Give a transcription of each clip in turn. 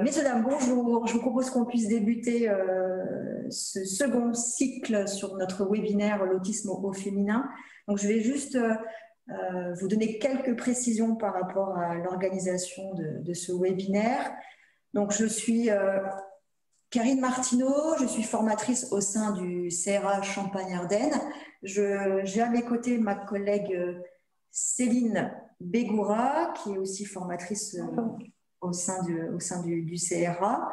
Messieurs, dames, bonjour. Je vous propose qu'on puisse débuter ce second cycle sur notre webinaire L'autisme au féminin. Donc, je vais juste vous donner quelques précisions par rapport à l'organisation de ce webinaire. Donc, je suis Karine Martineau, je suis formatrice au sein du CRA Champagne-Ardenne. J'ai à mes côtés ma collègue Céline Bégoura, qui est aussi formatrice au sein du CRA.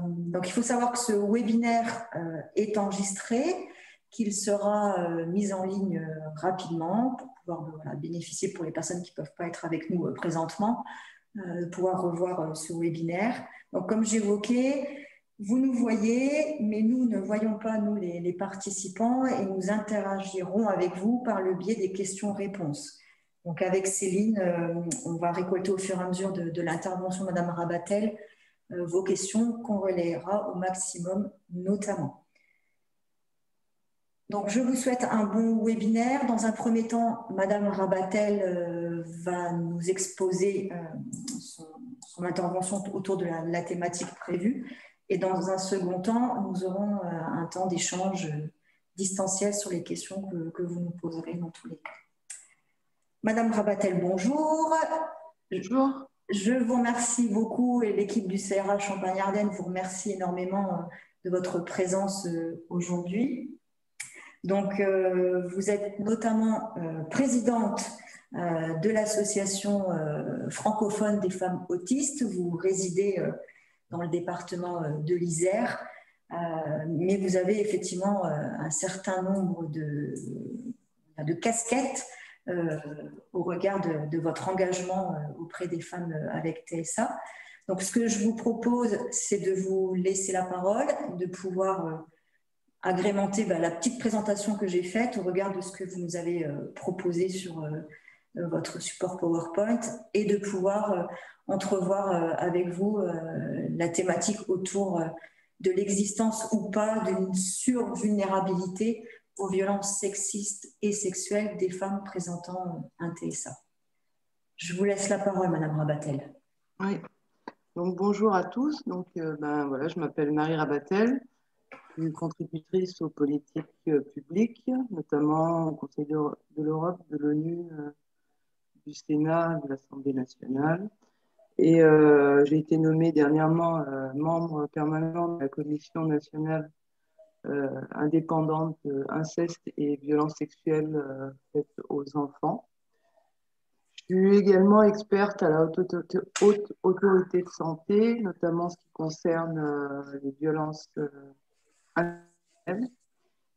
Donc, il faut savoir que ce webinaire est enregistré, qu'il sera mis en ligne rapidement pour pouvoir bénéficier pour les personnes qui ne peuvent pas être avec nous présentement, de pouvoir revoir ce webinaire. Donc, comme j'évoquais, vous nous voyez, mais nous ne voyons pas, nous, les participants, et nous interagirons avec vous par le biais des questions-réponses. Donc, avec Céline, on va récolter au fur et à mesure de l'intervention de Mme Rabatel vos questions qu'on relayera au maximum, notamment. Donc, je vous souhaite un bon webinaire. Dans un premier temps, Mme Rabatel va nous exposer son intervention autour de la thématique prévue. Et dans un second temps, nous aurons un temps d'échange distanciel sur les questions que vous nous poserez dans tous les cas. Madame Rabatel, bonjour. Bonjour. Je vous remercie beaucoup et l'équipe du CRA Champagne-Ardenne vous remercie énormément de votre présence aujourd'hui. Donc, vous êtes notamment présidente de l'association francophone des femmes autistes. Vous résidez dans le département de l'Isère, mais vous avez effectivement un certain nombre de casquettes au regard de votre engagement auprès des femmes avec TSA. Donc, ce que je vous propose, c'est de vous laisser la parole, de pouvoir agrémenter la petite présentation que j'ai faite au regard de ce que vous nous avez proposé sur votre support PowerPoint et de pouvoir entrevoir avec vous la thématique autour de l'existence ou pas d'une survulnérabilité aux violences sexistes et sexuelles des femmes présentant un TSA. Je vous laisse la parole, Madame Rabatel. Oui. Donc, bonjour à tous. Donc, voilà, je m'appelle Marie Rabatel. Je suis contributrice aux politiques publiques, notamment au Conseil de l'Europe, de l'ONU, du Sénat, de l'Assemblée nationale. Et j'ai été nommée dernièrement membre permanent de la Commission nationale indépendante inceste et violences sexuelles faites aux enfants. Je suis également experte à la haute autorité de santé, notamment en ce qui concerne les violences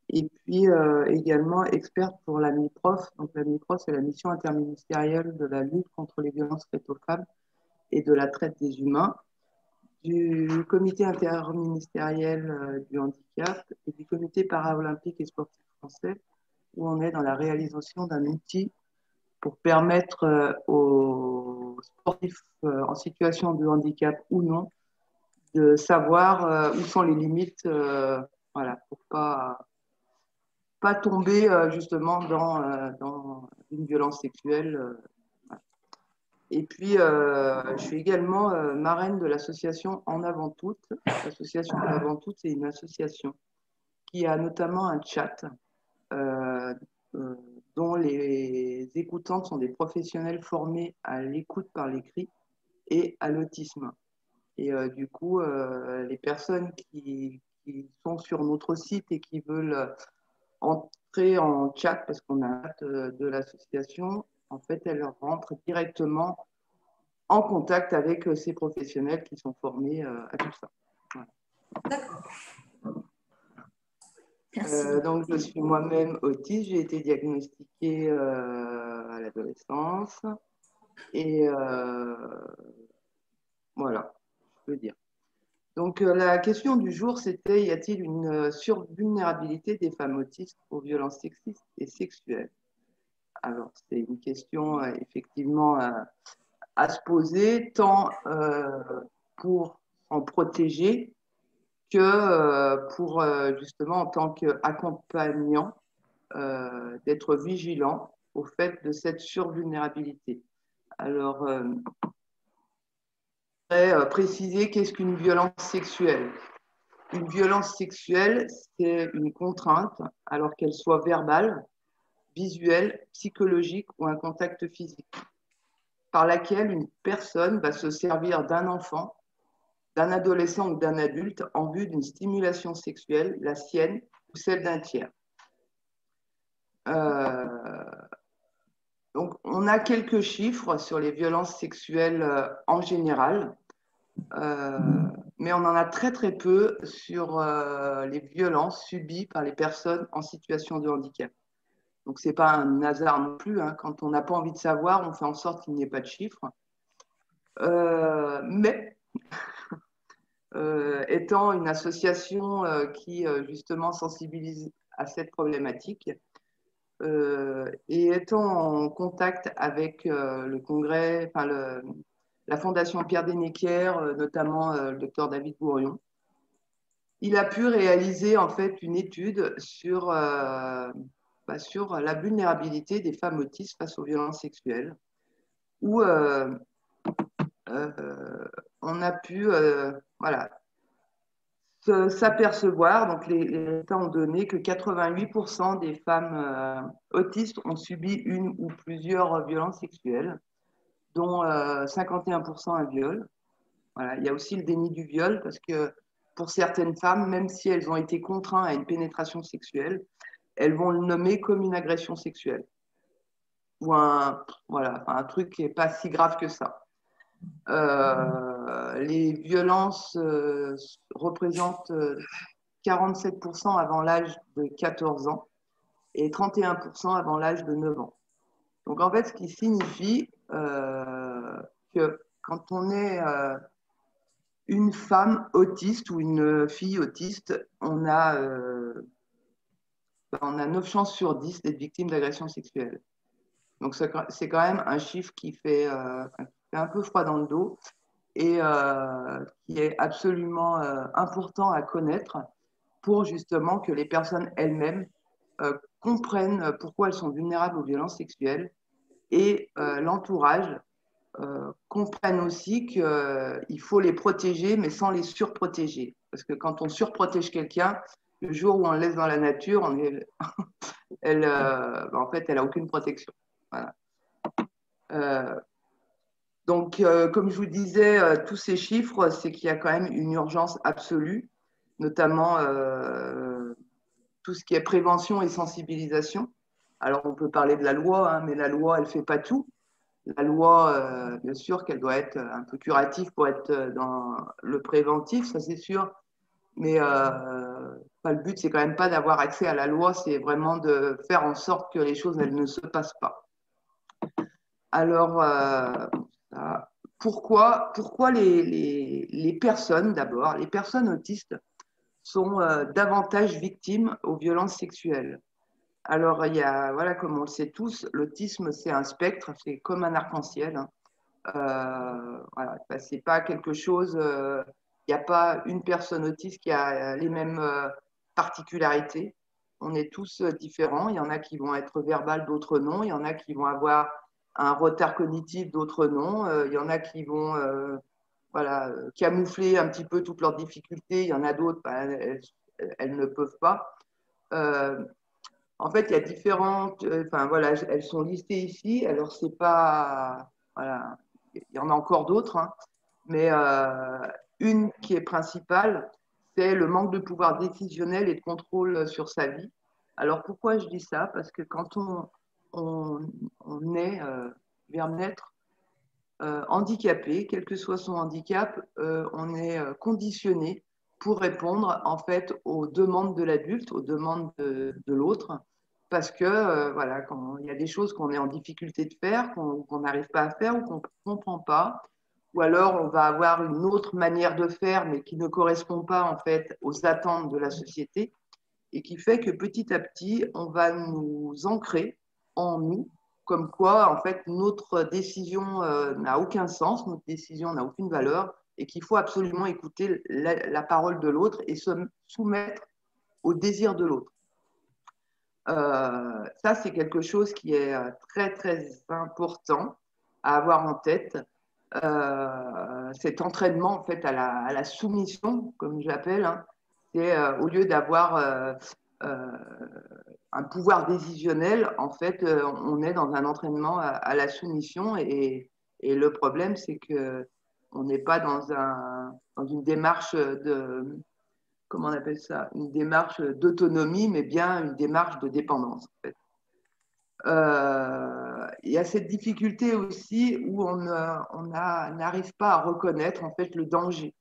et puis également experte pour la MIPROF. Donc la MIPROF, c'est la mission interministérielle de la lutte contre les violences faites aux femmes et de la traite des humains, du comité interministériel du handicap et du comité paralympique et sportif français, où on est dans la réalisation d'un outil pour permettre aux sportifs en situation de handicap ou non de savoir où sont les limites, voilà, pour pas tomber justement dans une violence sexuelle. Voilà. Et puis, je suis également marraine de l'association En Avant Toutes. L'association En Avant Toutes, c'est une association qui a notamment un chat dont les écoutantes sont des professionnels formés à l'écoute par l'écrit et à l'autisme. Et du coup, les personnes qui sont sur notre site et qui veulent entrer en chat, parce qu'on a hâte de l'association, en fait, elles rentrent directement en contact avec ces professionnels qui sont formés à tout ça. Voilà. D'accord. Donc, je suis moi-même autiste. J'ai été diagnostiquée à l'adolescence. Et voilà, je peux dire. Donc, la question du jour, c'était: y a-t-il une survulnérabilité des femmes autistes aux violences sexistes et sexuelles? Alors, c'est une question effectivement à se poser, tant pour s'en protéger que pour justement en tant qu'accompagnant, d'être vigilant au fait de cette survulnérabilité. Alors, préciser qu'est-ce qu'une violence sexuelle. Une violence sexuelle, c'est une contrainte, alors qu'elle soit verbale, visuelle, psychologique ou un contact physique, par laquelle une personne va se servir d'un enfant, d'un adolescent ou d'un adulte en vue d'une stimulation sexuelle, la sienne ou celle d'un tiers. Donc, on a quelques chiffres sur les violences sexuelles en général, mais on en a très très peu sur les violences subies par les personnes en situation de handicap. Donc, ce n'est pas un hasard non plus, hein. Quand on n'a pas envie de savoir, on fait en sorte qu'il n'y ait pas de chiffres. Mais étant une association qui justement sensibilise à cette problématique et étant en contact avec le congrès, enfin la Fondation Pierre Desnéquières, notamment le docteur David Bourion, il a pu réaliser en fait une étude sur la vulnérabilité des femmes autistes face aux violences sexuelles, où on a pu s'apercevoir, donc les résultats ont donné que 88% des femmes autistes ont subi une ou plusieurs violences sexuelles, dont 51% un viol. Voilà. Il y a aussi le déni du viol, parce que pour certaines femmes, même si elles ont été contraintes à une pénétration sexuelle, elles vont le nommer comme une agression sexuelle. Ou un truc qui n'est pas si grave que ça. Les violences représentent 47% avant l'âge de 14 ans et 31% avant l'âge de 9 ans. Donc en fait, ce qui signifie que quand on est une femme autiste ou une fille autiste, on a 9 chances sur 10 d'être victime d'agression sexuelle. Donc c'est quand même un chiffre qui fait un peu froid dans le dos et qui est absolument important à connaître pour justement que les personnes elles-mêmes comprennent pourquoi elles sont vulnérables aux violences sexuelles et l'entourage comprenne aussi qu'il faut les protéger mais sans les surprotéger. Parce que quand on surprotège quelqu'un, le jour où on le laisse dans la nature, en fait, elle n'a aucune protection. Voilà. Donc, comme je vous disais, tous ces chiffres, c'est qu'il y a quand même une urgence absolue, notamment tout ce qui est prévention et sensibilisation. Alors, on peut parler de la loi, hein, mais la loi, elle ne fait pas tout. La loi, bien sûr qu'elle doit être un peu curative pour être dans le préventif, ça c'est sûr. Mais le but, c'est quand même pas d'avoir accès à la loi, c'est vraiment de faire en sorte que les choses, elles ne se passent pas. Alors, pourquoi les personnes, d'abord, les personnes autistes sont davantage victimes aux violences sexuelles? Alors, il y a, voilà, comme on le sait tous, l'autisme, c'est un spectre, c'est comme un arc-en-ciel, hein. Voilà, c'est pas quelque chose, il n'y a pas une personne autiste qui a les mêmes particularités. On est tous différents. Il y en a qui vont être verbales, d'autres non. Il y en a qui vont avoir un retard cognitif, d'autres non. Il y en a qui vont camoufler un petit peu toutes leurs difficultés. Il y en a d'autres, elles ne peuvent pas. En fait, il y a différentes, elles sont listées ici. Alors, c'est pas, voilà, il y en a encore d'autres, hein, mais une qui est principale, c'est le manque de pouvoir décisionnel et de contrôle sur sa vie. Alors, pourquoi je dis ça? Parce que quand on est vers naître handicapé, quel que soit son handicap, on est conditionné pour répondre en fait aux demandes de l'adulte, aux demandes de l'autre, parce que voilà, quand il y a des choses qu'on est en difficulté de faire, qu'on n'arrive pas à faire ou qu'on ne comprend pas, ou alors on va avoir une autre manière de faire, mais qui ne correspond pas en fait aux attentes de la société, et qui fait que petit à petit, on va nous ancrer en nous, comme quoi en fait notre décision n'a aucun sens, notre décision n'a aucune valeur, et qu'il faut absolument écouter la parole de l'autre et se soumettre au désir de l'autre. Ça, c'est quelque chose qui est très, très important à avoir en tête. cet entraînement en fait à la soumission, comme je l'appelle, hein, c'est au lieu d'avoir euh, un pouvoir décisionnel, en fait, on est dans un entraînement à la soumission et le problème, c'est que on n'est pas dans une démarche de, comment on appelle ça, une démarche d'autonomie, mais bien une démarche de dépendance. En fait. Il y a cette difficulté aussi où n'arrive pas à reconnaître en fait le danger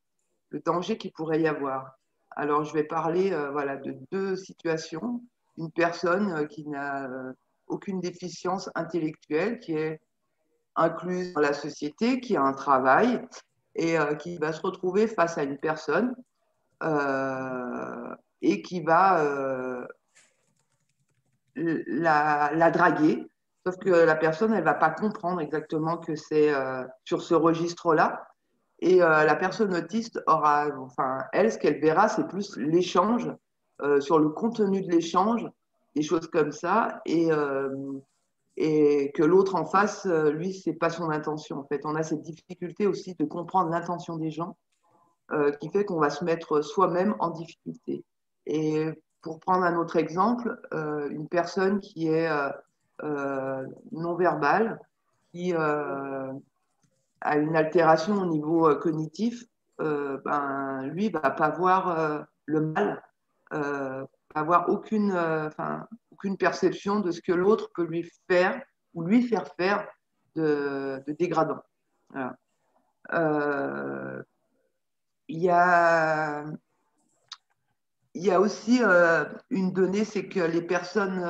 qu'il pourrait y avoir. Alors, je vais parler voilà, de deux situations. Une personne qui n'a aucune déficience intellectuelle, qui est incluse dans la société, qui a un travail et qui va se retrouver face à une personne et qui va la draguer. Sauf que la personne, elle ne va pas comprendre exactement que c'est sur ce registre-là. Et la personne autiste aura, enfin, elle, ce qu'elle verra, c'est plus l'échange, sur le contenu de l'échange, des choses comme ça, et que l'autre en face, lui, c'est pas son intention. En fait, on a cette difficulté aussi de comprendre l'intention des gens, qui fait qu'on va se mettre soi-même en difficulté. Et pour prendre un autre exemple, une personne qui est non-verbale, qui a une altération au niveau cognitif, ben, lui va pas voir le mal, pas avoir aucune perception de ce que l'autre peut lui faire ou lui faire faire de dégradant. Voilà. Euh, il y a, il y a aussi une donnée, c'est que les personnes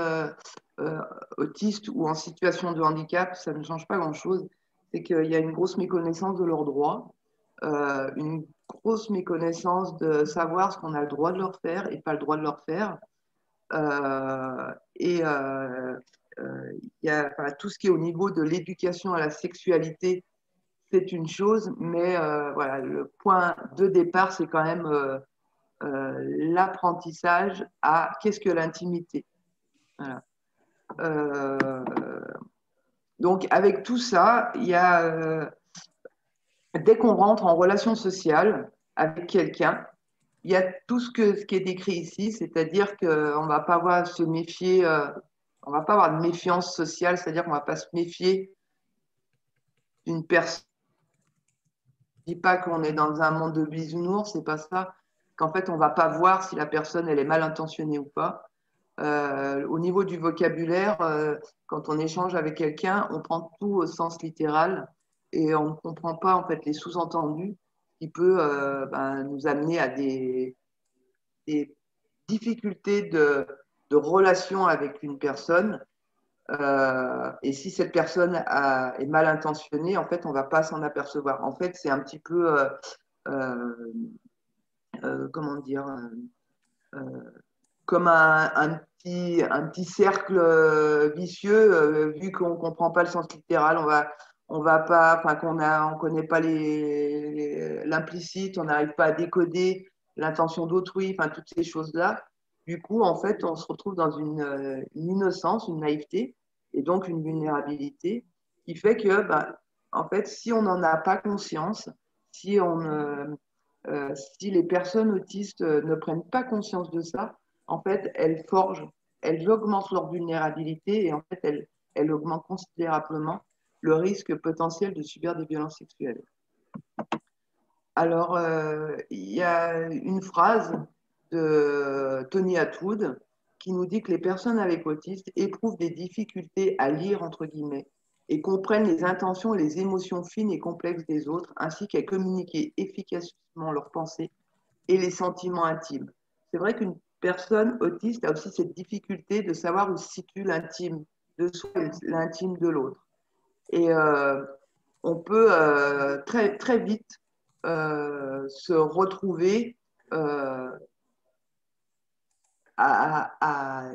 autistes ou en situation de handicap, ça ne change pas grand-chose, c'est qu'il y a une grosse méconnaissance de leurs droits, une grosse méconnaissance de savoir ce qu'on a le droit de leur faire et pas le droit de leur faire. Et il y a enfin, tout ce qui est au niveau de l'éducation à la sexualité, c'est une chose, mais voilà, le point de départ, c'est quand même l'apprentissage à qu'est-ce que l'intimité. Voilà. Euh, donc, avec tout ça, il y a, dès qu'on rentre en relation sociale avec quelqu'un, il y a tout ce qui est décrit ici, c'est-à-dire qu'on ne va pas avoir se méfier, on va pas avoir de méfiance sociale, c'est-à-dire qu'on ne va pas se méfier d'une personne. Je ne dis pas qu'on est dans un monde de bisounours, c'est pas ça. Qu'en fait, on ne va pas voir si la personne elle est mal intentionnée ou pas. Au niveau du vocabulaire, quand on échange avec quelqu'un, on prend tout au sens littéral et on ne comprend pas en fait les sous-entendus qui peut nous amener à des difficultés de relation avec une personne. Et si cette personne est mal intentionnée, en fait, on ne va pas s'en apercevoir. En fait, c'est un petit peu, euh, comment dire, comme un petit cercle vicieux, vu qu'on ne comprend pas le sens littéral, on va pas, enfin, on connaît pas l'implicite, on n'arrive pas à décoder l'intention d'autrui, enfin, toutes ces choses-là. Du coup, en fait, on se retrouve dans une innocence, une naïveté, et donc une vulnérabilité, qui fait que, bah, en fait, si on n'en a pas conscience, si on, si les personnes autistes ne prennent pas conscience de ça, en fait, elles augmentent leur vulnérabilité et en fait, elles augmentent considérablement le risque potentiel de subir des violences sexuelles. Alors, il y a une phrase de Tony Attwood qui nous dit que les personnes avec autisme éprouvent des difficultés à lire, entre guillemets, et comprennent les intentions et les émotions fines et complexes des autres, ainsi qu'à communiquer efficacement leurs pensées et les sentiments intimes. C'est vrai qu'une personne autiste a aussi cette difficulté de savoir où se situe l'intime de soi et l'intime de l'autre. Et on peut très, très vite se retrouver à, à,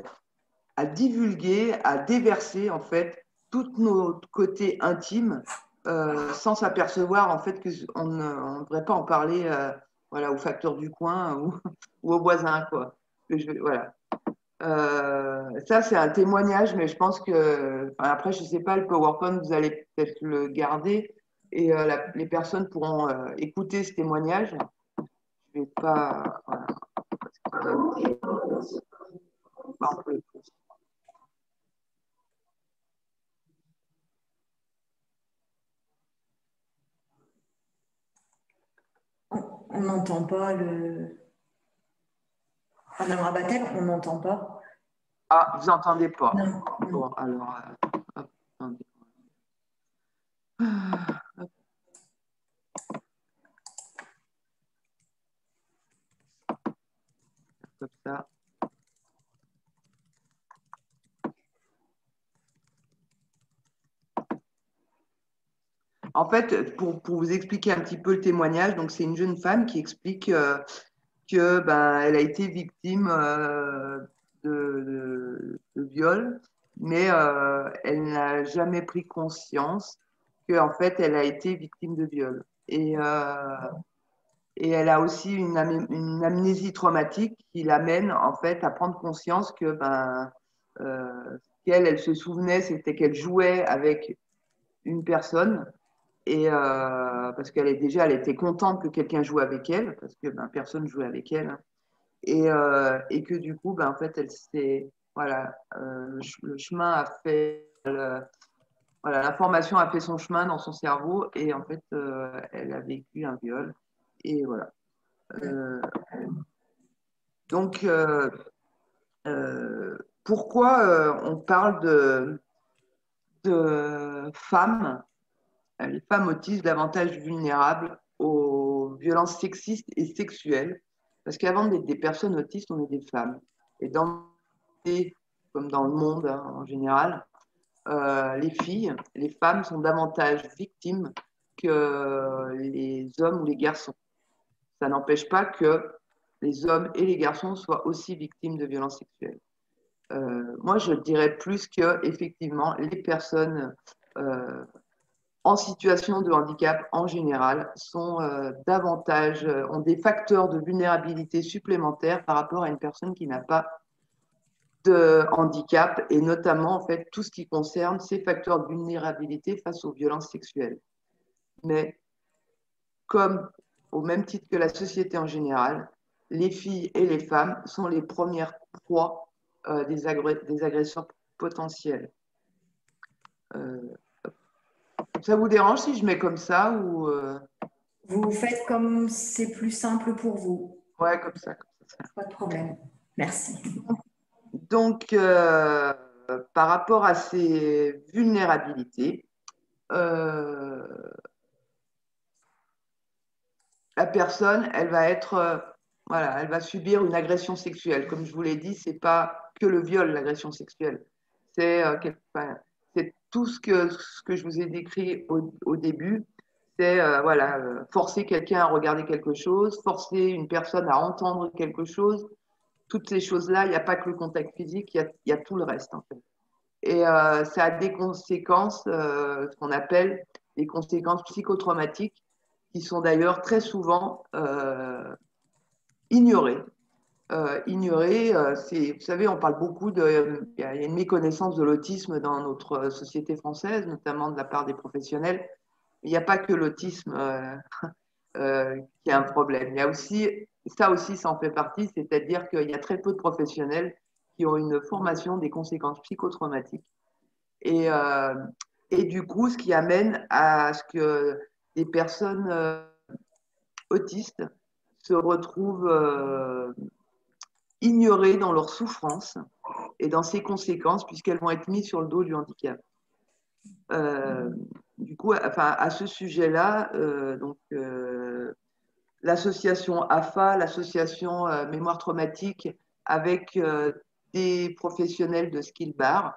à, divulguer, à déverser en fait tout notre côté intime sans s'apercevoir en fait qu'on ne devrait pas en parler voilà, au facteur du coin ou au voisin. Quoi. Voilà. Ça, c'est un témoignage, mais je pense que, enfin, après, je ne sais pas, le PowerPoint, vous allez peut-être le garder. et les personnes pourront écouter ce témoignage. Je vais pas. Voilà, on n'entend pas le. Madame Rabatel, on n'entend pas. Ah, vous n'entendez pas? Non. Bon, alors, hop, attendez. Hop. Comme ça. En fait, pour vous expliquer un petit peu le témoignage, donc c'est une jeune femme qui explique que ben, elle a été victime de viol, mais elle n'a jamais pris conscience qu'en fait elle a été victime de viol. Et elle a aussi une amnésie traumatique qui l'amène en fait à prendre conscience que ben, elle se souvenait, c'était qu'elle jouait avec une personne et parce elle était contente que quelqu'un joue avec elle parce que ben, personne jouait avec elle et que du coup ben, en fait elle s'est voilà le chemin a fait voilà l'information a fait son chemin dans son cerveau et en fait elle a vécu un viol et voilà. Euh, donc, pourquoi on parle de femmes, les femmes autistes davantage vulnérables aux violences sexistes et sexuelles? Parce qu'avant d'être des personnes autistes, on est des femmes. Et comme dans le monde hein, en général, les femmes sont davantage victimes que les hommes ou les garçons. Ça n'empêche pas que les hommes et les garçons soient aussi victimes de violences sexuelles. Moi, je dirais plus que effectivement, les personnes en situation de handicap en général sont davantage ont des facteurs de vulnérabilité supplémentaires par rapport à une personne qui n'a pas de handicap et notamment en fait tout ce qui concerne ces facteurs de vulnérabilité face aux violences sexuelles. Mais comme au même titre que la société en général, les filles et les femmes sont les premières proies des agresseurs potentiels. Ça vous dérange si je mets comme ça ou Vous faites comme c'est plus simple pour vous. Ouais, comme ça. Pas de problème. Merci. Donc, par rapport à ces vulnérabilités, la personne, elle va être, voilà, elle va subir une agression sexuelle. Comme je vous l'ai dit, c'est pas que le viol, l'agression sexuelle. C'est tout ce que je vous ai décrit au début. C'est voilà, forcer quelqu'un à regarder quelque chose, forcer une personne à entendre quelque chose. Toutes ces choses-là, il n'y a pas que le contact physique, il y a tout le reste en fait. Et ça a des conséquences, ce qu'on appelle des conséquences psychotraumatiques, qui sont d'ailleurs très souvent ignorées. Vous savez, on parle beaucoup il y a une méconnaissance de l'autisme dans notre société française, notamment de la part des professionnels. Il n'y a pas que l'autisme qui a un problème. Il y a aussi, ça aussi, ça en fait partie, c'est-à-dire qu'il y a très peu de professionnels qui ont une formation des conséquences psychotraumatiques. Et, euh, et du coup, ce qui amène à ce que des personnes autistes se retrouvent ignorées dans leur souffrance et dans ses conséquences, puisqu'elles vont être mises sur le dos du handicap. Du coup, enfin, à ce sujet-là, l'association AFA, l'association Mémoire traumatique, avec des professionnels de Skill Bar,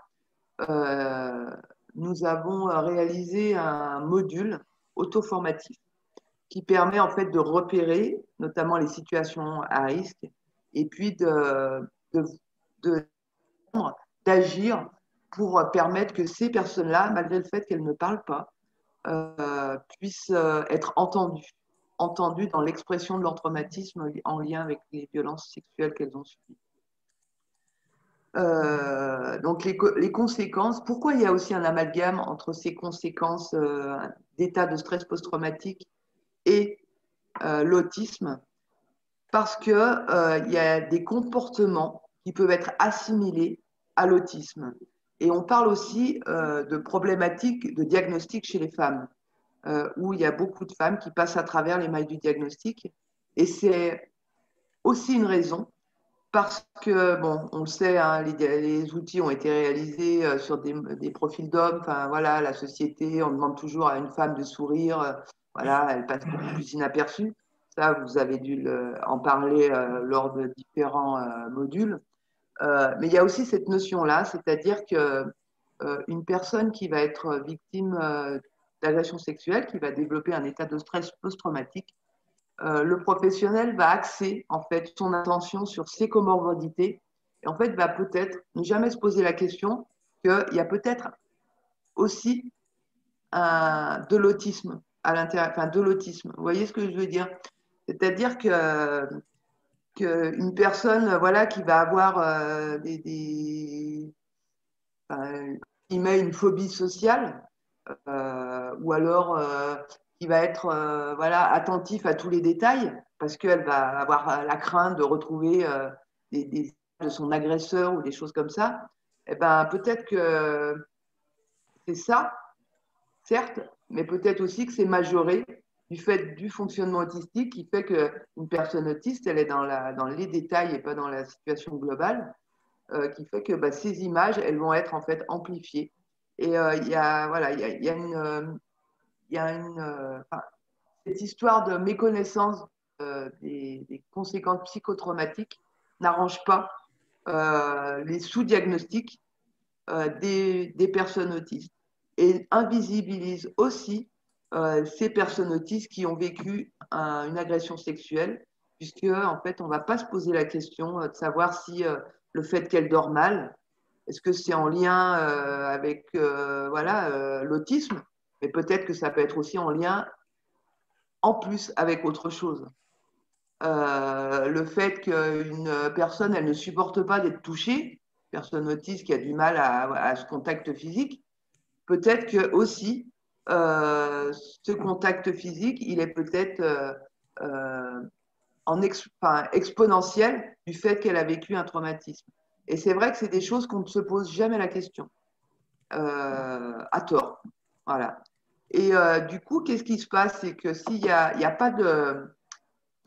nous avons réalisé un module auto-formatif qui permet en fait de repérer notamment les situations à risque et puis d'agir pour permettre que ces personnes-là, malgré le fait qu'elles ne parlent pas, puissent être entendues dans l'expression de leur traumatisme en lien avec les violences sexuelles qu'elles ont subies. Donc les conséquences, pourquoi il y a aussi un amalgame entre ces conséquences d'état de stress post-traumatique et l'autisme, parce qu'il y a des comportements qui peuvent être assimilés à l'autisme. Et on parle aussi de problématiques de diagnostic chez les femmes, où il y a beaucoup de femmes qui passent à travers les mailles du diagnostic. Et c'est aussi une raison, parce que, bon, on le sait, hein, les outils ont été réalisés sur des profils d'hommes. Enfin, voilà, la société, on demande toujours à une femme de sourire. Voilà, elle passe beaucoup plus inaperçue. Ça, vous avez dû en parler lors de différents modules. Mais il y a aussi cette notion-là, c'est-à-dire que une personne qui va être victime d'agression sexuelle, qui va développer un état de stress post-traumatique, le professionnel va axer en fait son attention sur ses comorbidités et en fait va peut-être ne jamais se poser la question qu'il y a peut-être aussi de l'autisme à l'intérieur, enfin de l'autisme. Vous voyez ce que je veux dire? C'est-à-dire qu'une personne voilà qui va avoir qui met une phobie sociale ou alors qui va être voilà, attentif à tous les détails parce qu'elle va avoir la crainte de retrouver des de son agresseur ou des choses comme ça, eh ben, peut-être que c'est ça, certes, mais peut-être aussi que c'est majoré du fait du fonctionnement autistique qui fait qu'une personne autiste, elle est dans les détails et pas dans la situation globale, qui fait que bah, ces images, elles vont être en fait amplifiées. Et il y a, voilà, y a enfin, cette histoire de méconnaissance des conséquences psychotraumatiques n'arrange pas les sous-diagnostics des personnes autistes et invisibilise aussi ces personnes autistes qui ont vécu une agression sexuelle, puisque en fait, on ne va pas se poser la question de savoir si le fait qu'elle dort mal, est-ce que c'est en lien avec voilà, l'autisme, mais peut-être que ça peut être aussi en lien en plus avec autre chose. Le fait qu'une personne, elle ne supporte pas d'être touchée, personne autiste qui a du mal à ce contact physique, peut-être que aussi ce contact physique, il est peut-être euh, enfin, exponentiel du fait qu'elle a vécu un traumatisme. Et c'est vrai que c'est des choses qu'on ne se pose jamais la question, à tort. Voilà. Et du coup, qu'est-ce qui se passe? C'est que s'il n'y a pas de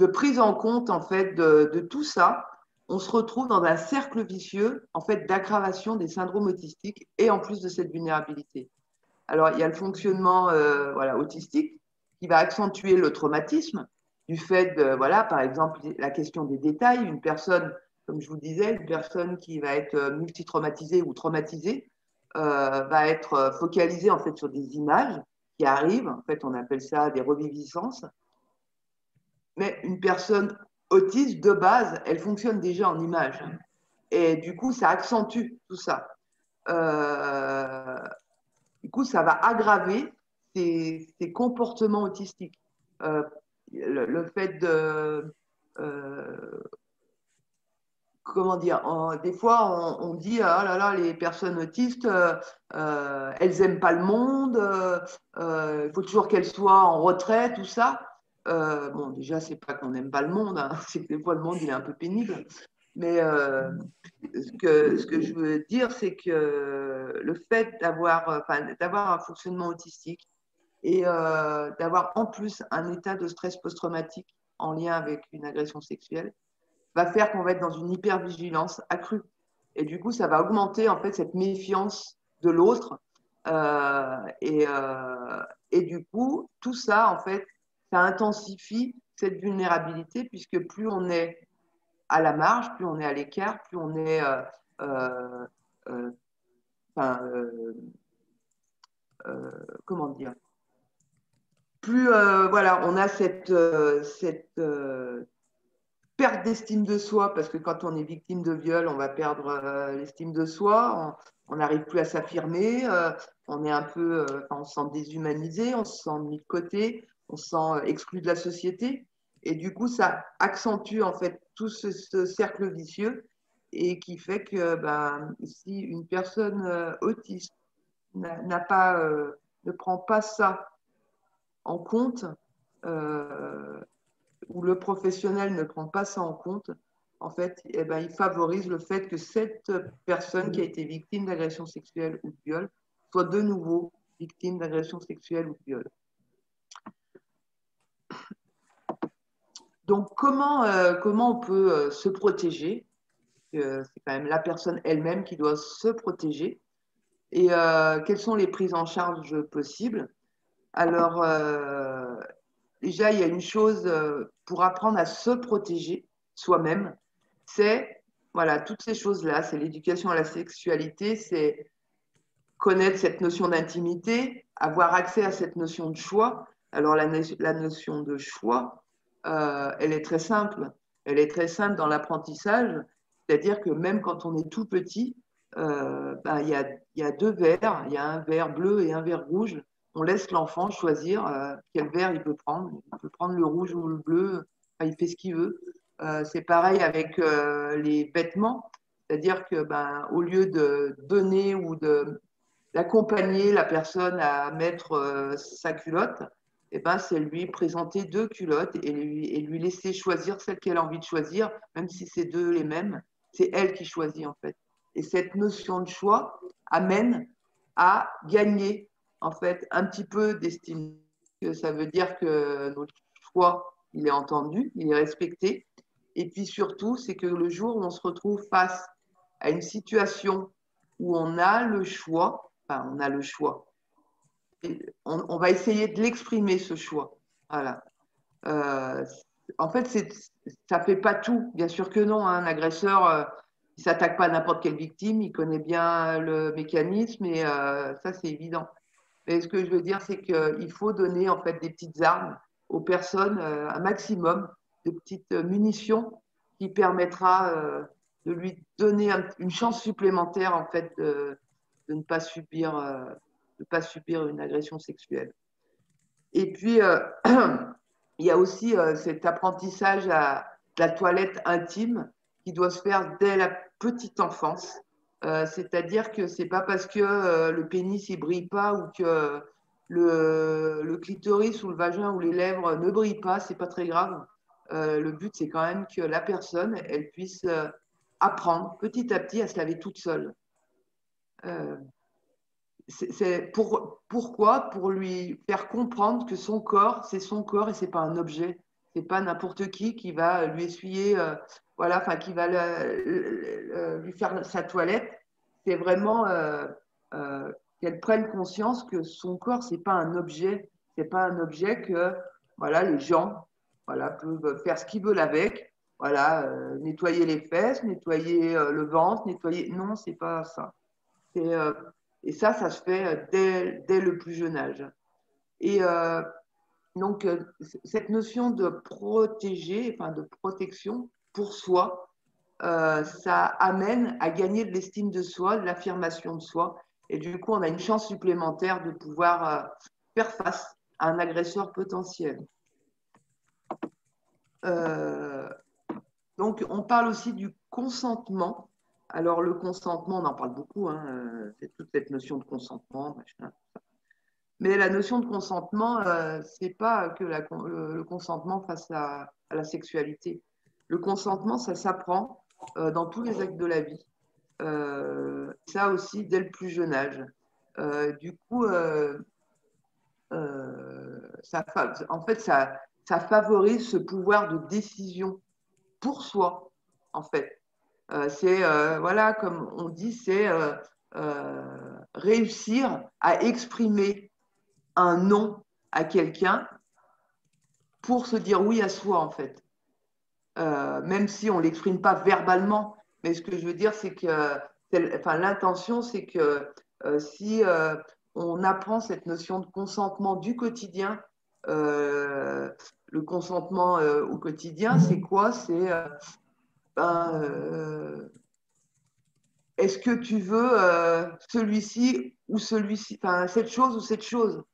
prise en compte en fait de tout ça, on se retrouve dans un cercle vicieux en fait d'aggravation des syndromes autistiques et en plus de cette vulnérabilité. Alors il y a le fonctionnement voilà, autistique qui va accentuer le traumatisme du fait de voilà par exemple la question des détails. Une personne, comme je vous disais, une personne qui va être multitraumatisée ou traumatisée va être focalisée en fait sur des images qui arrivent. En fait, on appelle ça des reviviscences. Mais une personne autiste, de base, elle fonctionne déjà en images. Et du coup, ça accentue tout ça. Du coup, ça va aggraver ces comportements autistiques. Le fait de... comment dire, des fois on dit ah là là les personnes autistes elles aiment pas le monde, il faut toujours qu'elles soient en retrait, tout ça. Bon déjà c'est pas qu'on n'aime pas le monde, hein, c'est que des fois le monde il est un peu pénible, mais ce que je veux dire c'est que le fait d'avoir un fonctionnement autistique et d'avoir en plus un état de stress post-traumatique en lien avec une agression sexuelle va faire qu'on va être dans une hypervigilance accrue. Et du coup, ça va augmenter en fait cette méfiance de l'autre. Et du coup, tout ça, en fait, ça intensifie cette vulnérabilité puisque plus on est à la marge, plus on est à l'écart, plus on est euh, euh, enfin, comment dire, plus voilà, on a cette perte d'estime de soi, parce que quand on est victime de viol, on va perdre l'estime de soi, on n'arrive plus à s'affirmer, on est un peu, on se sent déshumanisé, on se sent mis de côté, on se sent exclu de la société. Et du coup, ça accentue en fait tout ce cercle vicieux et qui fait que ben, si une personne autiste n'a pas, ne prend pas ça en compte, où le professionnel ne prend pas ça en compte, en fait, eh ben, il favorise le fait que cette personne qui a été victime d'agression sexuelle ou de viol soit de nouveau victime d'agression sexuelle ou de viol. Donc, comment on peut se protéger? C'est quand même la personne elle-même qui doit se protéger. Et quelles sont les prises en charge possibles? Alors, déjà, il y a une chose pour apprendre à se protéger soi-même, c'est, voilà, toutes ces choses-là, c'est l'éducation à la sexualité, c'est connaître cette notion d'intimité, avoir accès à cette notion de choix. Alors, la notion de choix, elle est très simple. Elle est très simple dans l'apprentissage, c'est-à-dire que même quand on est tout petit, ben, y a deux verres, il y a un verre bleu et un verre rouge. On laisse l'enfant choisir quel verre il peut prendre. Il peut prendre le rouge ou le bleu, enfin, il fait ce qu'il veut. C'est pareil avec les vêtements, c'est-à-dire que ben, au lieu de donner ou d'accompagner la personne à mettre sa culotte, eh ben, c'est lui présenter deux culottes et lui laisser choisir celle qu'elle a envie de choisir, même si c'est deux les mêmes, c'est elle qui choisit en fait. Et cette notion de choix amène à gagner en fait un petit peu d'estime. Ça veut dire que notre choix, il est entendu, il est respecté. Et puis surtout, c'est que le jour où on se retrouve face à une situation où on a le choix, enfin on a le choix, on va essayer de l'exprimer ce choix. Voilà. Euh, En fait, ça ne fait pas tout. Bien sûr que non. Hein. Un agresseur, il ne s'attaque pas à n'importe quelle victime. Il connaît bien le mécanisme et ça, c'est évident. Mais ce que je veux dire, c'est qu'il faut donner en fait des petites armes aux personnes, un maximum de petites munitions qui permettra de lui donner une chance supplémentaire en fait de ne pas subir, une agression sexuelle. Et puis, il y a aussi cet apprentissage de la toilette intime qui doit se faire dès la petite enfance. C'est-à-dire que c'est pas parce que le pénis il brille pas ou que le clitoris ou le vagin ou les lèvres ne brillent pas, c'est pas très grave. Le but c'est quand même que la personne elle puisse apprendre petit à petit à se laver toute seule. Pourquoi? Pour lui faire comprendre que son corps, c'est son corps et c'est pas un objet. C'est pas n'importe qui va lui essuyer, voilà, enfin qui va lui faire sa toilette. C'est vraiment qu'elle prenne conscience que son corps, c'est pas un objet. C'est pas un objet que, voilà, les gens, voilà, peuvent faire ce qu'ils veulent avec. Voilà, nettoyer les fesses, nettoyer le ventre, nettoyer. Non, c'est pas ça. C'est et ça se fait dès le plus jeune âge. Et donc, cette notion de protéger, enfin de protection pour soi, ça amène à gagner de l'estime de soi, de l'affirmation de soi. Et du coup, on a une chance supplémentaire de pouvoir faire face à un agresseur potentiel. Donc, on parle aussi du consentement. Alors, le consentement, on en parle beaucoup, hein, c'est toute cette notion de consentement, machin. Mais la notion de consentement, c'est pas que le consentement face à la sexualité. Le consentement, ça s'apprend dans tous les actes de la vie. Ça aussi dès le plus jeune âge. Du coup, en fait, ça favorise ce pouvoir de décision pour soi, en fait. C'est, voilà, comme on dit, c'est réussir à exprimer un non à quelqu'un pour se dire oui à soi, en fait. Même si on ne l'exprime pas verbalement. Mais ce que je veux dire, c'est que l'intention, c'est que si on apprend cette notion de consentement du quotidien, le consentement au quotidien, c'est quoi? C'est est-ce que tu veux celui-ci ou celui-ci, enfin cette chose ou cette chose.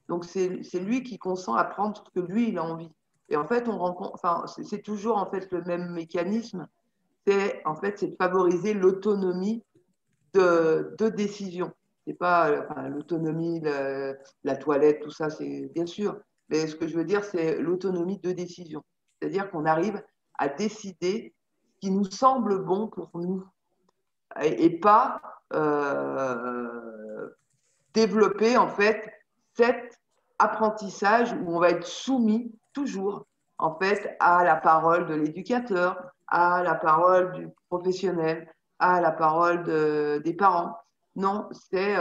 Donc c'est lui qui consent à prendre ce que lui il a envie. Et en fait, on rencontre, enfin c'est toujours en fait le même mécanisme. C'est en fait c'est de favoriser l'autonomie de décision. C'est pas enfin, l'autonomie, la toilette, tout ça, c'est bien sûr. Mais ce que je veux dire, c'est l'autonomie de décision. C'est-à-dire qu'on arrive à décider ce qui nous semble bon pour nous et pas développer en fait cet apprentissage où on va être soumis toujours en fait à la parole de l'éducateur, à la parole du professionnel, à la parole des parents. Non, c'est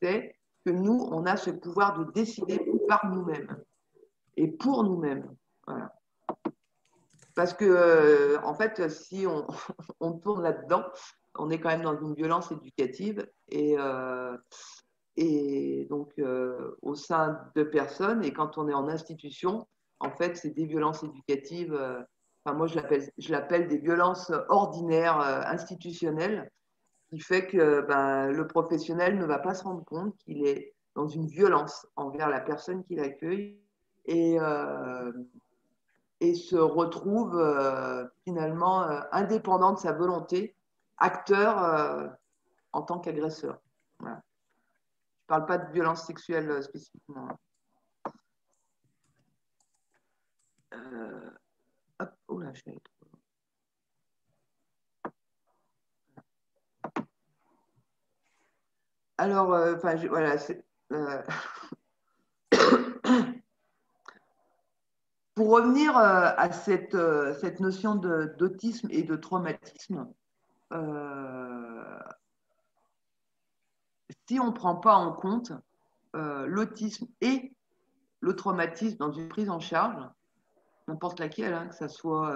que nous, on a ce pouvoir de décider par nous-mêmes et pour nous-mêmes. Voilà. Parce que, en fait, si on, on tourne là-dedans, on est quand même dans une violence éducative et donc au sein de personnes. Et quand on est en institution, en fait, c'est des violences éducatives. Enfin, moi, je l'appelle des violences ordinaires institutionnelles, qui fait que ben, le professionnel ne va pas se rendre compte qu'il est dans une violence envers la personne qui l'accueille et, et se retrouve finalement indépendant de sa volonté, acteur en tant qu'agresseur. Voilà. Je ne parle pas de violence sexuelle spécifiquement. Hop, oh là, je suis allée trop loin. Alors, voilà, pour revenir à cette notion d'autisme et de traumatisme, si on ne prend pas en compte l'autisme et le traumatisme dans une prise en charge, n'importe laquelle, hein, que ce soit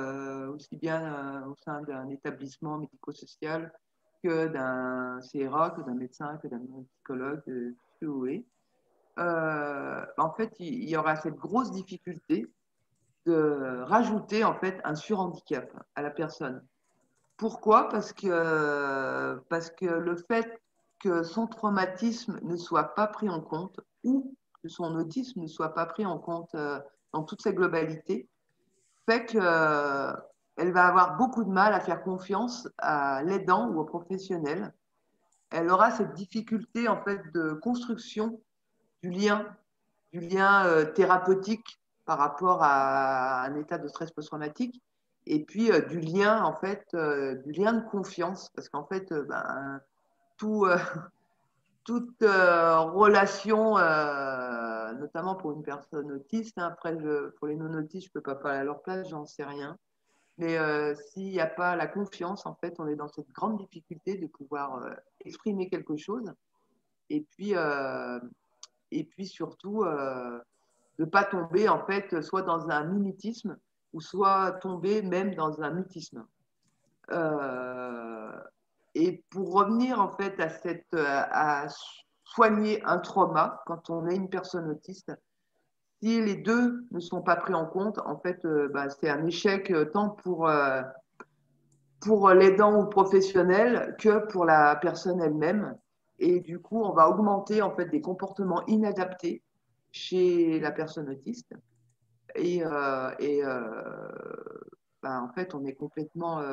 aussi bien au sein d'un établissement médico-social que d'un CRA, que d'un médecin, que d'un psychologue, ce que vous voulez, en fait, il y aura cette grosse difficulté de rajouter en fait un surhandicap à la personne. Pourquoi? Parce que le fait que son traumatisme ne soit pas pris en compte ou que son autisme ne soit pas pris en compte dans toute sa globalité, fait qu'elle va avoir beaucoup de mal à faire confiance à l'aidant ou au professionnel. Elle aura cette difficulté en fait de construction du lien thérapeutique par rapport à un état de stress post-traumatique et puis du lien en fait du lien de confiance parce qu'en fait ben, tout, toute relation notamment pour une personne autiste hein, après pour les non autistes je peux pas parler à leur place j'en sais rien mais s'il n'y a pas la confiance en fait on est dans cette grande difficulté de pouvoir exprimer quelque chose et puis surtout de ne pas tomber en fait soit dans un mimétisme ou soit tomber même dans un mutisme. Euh, et pour revenir en fait à soigner un trauma quand on est une personne autiste, si les deux ne sont pas pris en compte, en fait, bah, c'est un échec tant pour l'aidant ou le professionnel que pour la personne elle-même. Et du coup, on va augmenter en fait des comportements inadaptés chez la personne autiste. Et, ben, en fait, on est complètement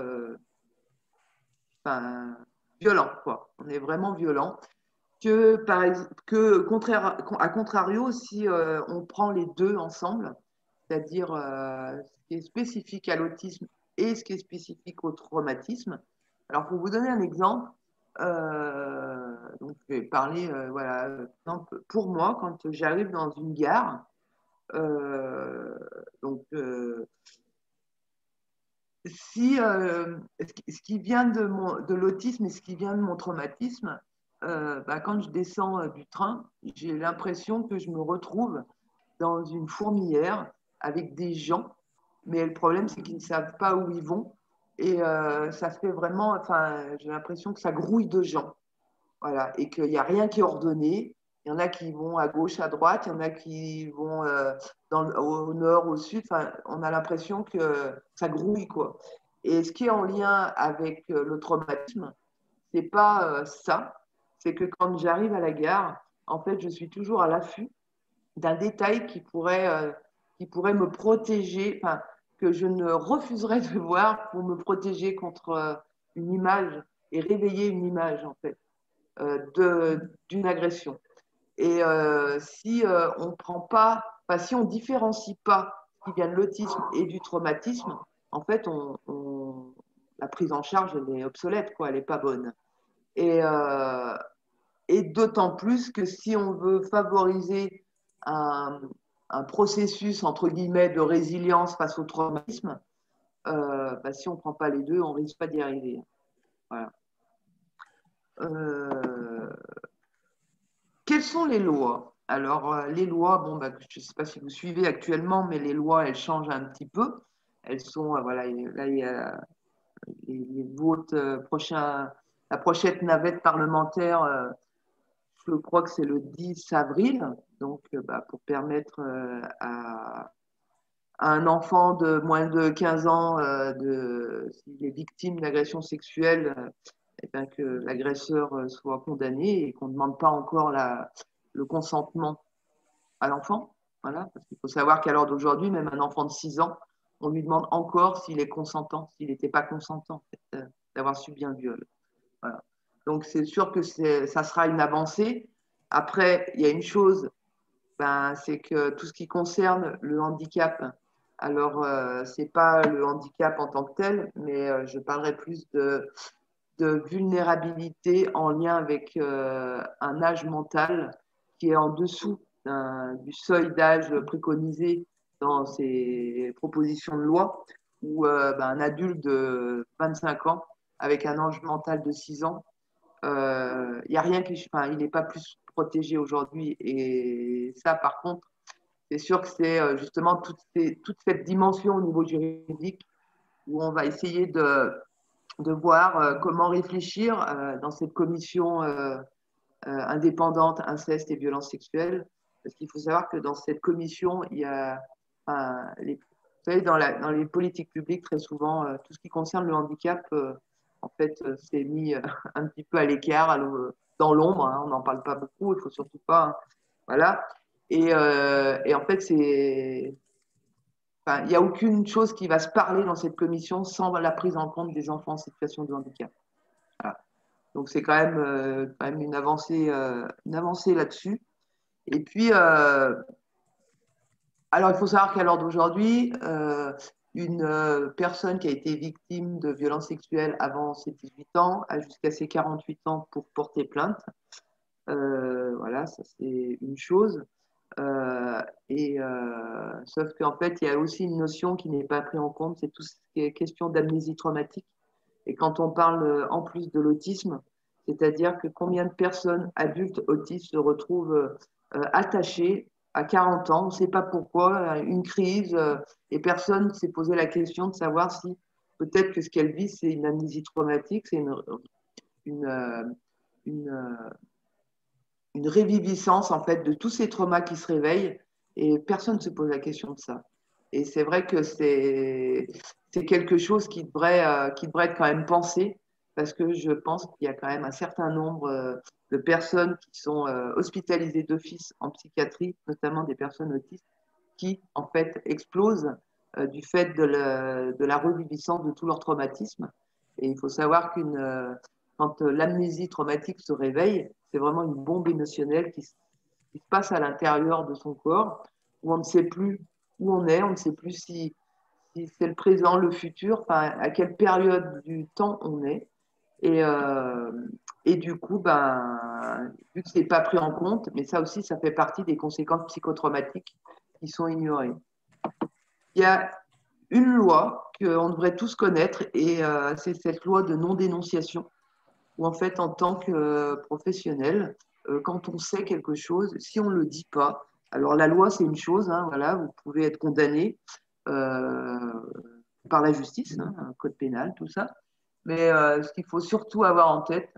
ben, violent, quoi. On est vraiment violent. À contrario, si on prend les deux ensemble, c'est-à-dire ce qui est spécifique à l'autisme et ce qui est spécifique au traumatisme. Alors, pour vous donner un exemple, donc je vais parler, voilà, pour moi, quand j'arrive dans une gare, euh, donc si ce qui vient de l'autisme et ce qui vient de mon traumatisme, bah, quand je descends du train, j'ai l'impression que je me retrouve dans une fourmilière avec des gens, mais le problème c'est qu'ils ne savent pas où ils vont et ça fait vraiment, enfin, j'ai l'impression que ça grouille de gens, voilà, et qu'il n'y a rien qui est ordonné. Il y en a qui vont à gauche, à droite, il y en a qui vont au nord, au sud. Enfin, on a l'impression que ça grouille, quoi. Et ce qui est en lien avec le traumatisme, c'est pas ça. C'est que quand j'arrive à la gare, en fait, je suis toujours à l'affût d'un détail qui pourrait me protéger, enfin, que je ne refuserais de voir pour me protéger contre une image et réveiller une image, en fait, d'une agression. Et si on ne prend pas enfin, si on ne différencie pas ce qui vient de l'autisme et du traumatisme, en fait, la prise en charge, elle est obsolète, quoi, elle n'est pas bonne. Et, et d'autant plus que si on veut favoriser un, un processus, entre guillemets, de résilience face au traumatisme, bah, si on ne prend pas les deux, on ne risque pas d'y arriver. Voilà. Quelles sont les lois? Alors, les lois, bon, bah, je ne sais pas si vous suivez actuellement, mais les lois, elles changent un petit peu. Elles sont, voilà, là, il y a les votes prochains, la prochaine navette parlementaire, je crois que c'est le 10 avril, donc bah, pour permettre à un enfant de moins de 15 ans, s'il est victime d'agression sexuelle, eh bien, que l'agresseur soit condamné et qu'on ne demande pas encore le consentement à l'enfant. Voilà, parce qu'il faut savoir qu'à l'heure d'aujourd'hui, même un enfant de 6 ans, on lui demande encore s'il est consentant, s'il n'était pas consentant en fait, d'avoir subi un viol. Voilà. Donc c'est sûr que ça sera une avancée. Après, il y a une chose, ben, c'est que tout ce qui concerne le handicap, alors c'est pas le handicap en tant que tel, mais je parlerai plus de vulnérabilité en lien avec un âge mental qui est en dessous du seuil d'âge préconisé dans ces propositions de loi, où ben, un adulte de 25 ans avec un âge mental de 6 ans, y a rien qui, enfin, il n'est pas plus protégé aujourd'hui. Et ça, par contre, c'est sûr que c'est justement toute cette dimension au niveau juridique où on va essayer de voir comment réfléchir dans cette commission indépendante inceste et violences sexuelles. Parce qu'il faut savoir que dans cette commission, il y a, enfin, vous savez, dans les politiques publiques, très souvent, tout ce qui concerne le handicap, en fait, c'est mis un petit peu à l'écart, dans l'ombre. Hein, on n'en parle pas beaucoup, il ne faut surtout pas. Hein, voilà. Et en fait, enfin, il n'y a aucune chose qui va se parler dans cette commission sans la prise en compte des enfants en situation de handicap. Voilà. Donc c'est quand même une avancée là-dessus. Et puis, alors il faut savoir qu'à l'heure d'aujourd'hui, une personne qui a été victime de violences sexuelles avant ses 18 ans a jusqu'à ses 48 ans pour porter plainte. Voilà, ça c'est une chose. Sauf qu'en fait, il y a aussi une notion qui n'est pas prise en compte, c'est tout ce qui est question d'amnésie traumatique. Et quand on parle en plus de l'autisme, c'est-à-dire que combien de personnes adultes autistes se retrouvent attachées à 40 ans, on ne sait pas pourquoi, une crise, et personne ne s'est posé la question de savoir si peut-être que ce qu'elle vit, c'est une amnésie traumatique, c'est une, une, une réviviscence en fait de tous ces traumas qui se réveillent et personne ne se pose la question de ça. Et c'est vrai que c'est quelque chose qui devrait être quand même pensé parce que je pense qu'il y a quand même un certain nombre de personnes qui sont hospitalisées d'office en psychiatrie, notamment des personnes autistes, qui en fait explosent du fait de la reviviscence de tout leur traumatisme. Et il faut savoir quand l'amnésie traumatique se réveille, c'est vraiment une bombe émotionnelle qui se passe à l'intérieur de son corps, où on ne sait plus où on est, on ne sait plus si c'est le présent, le futur, enfin, à quelle période du temps on est. Et, euh, et du coup, ben, vu que ce n'est pas pris en compte, mais ça aussi, ça fait partie des conséquences psychotraumatiques qui sont ignorées. Il y a une loi qu'on devrait tous connaître, et c'est cette loi de non-dénonciation où en fait, en tant que professionnel, quand on sait quelque chose, si on ne le dit pas, alors la loi, c'est une chose, hein, voilà, vous pouvez être condamné euh, par la justice, hein, un code pénal, tout ça. Mais ce qu'il faut surtout avoir en tête,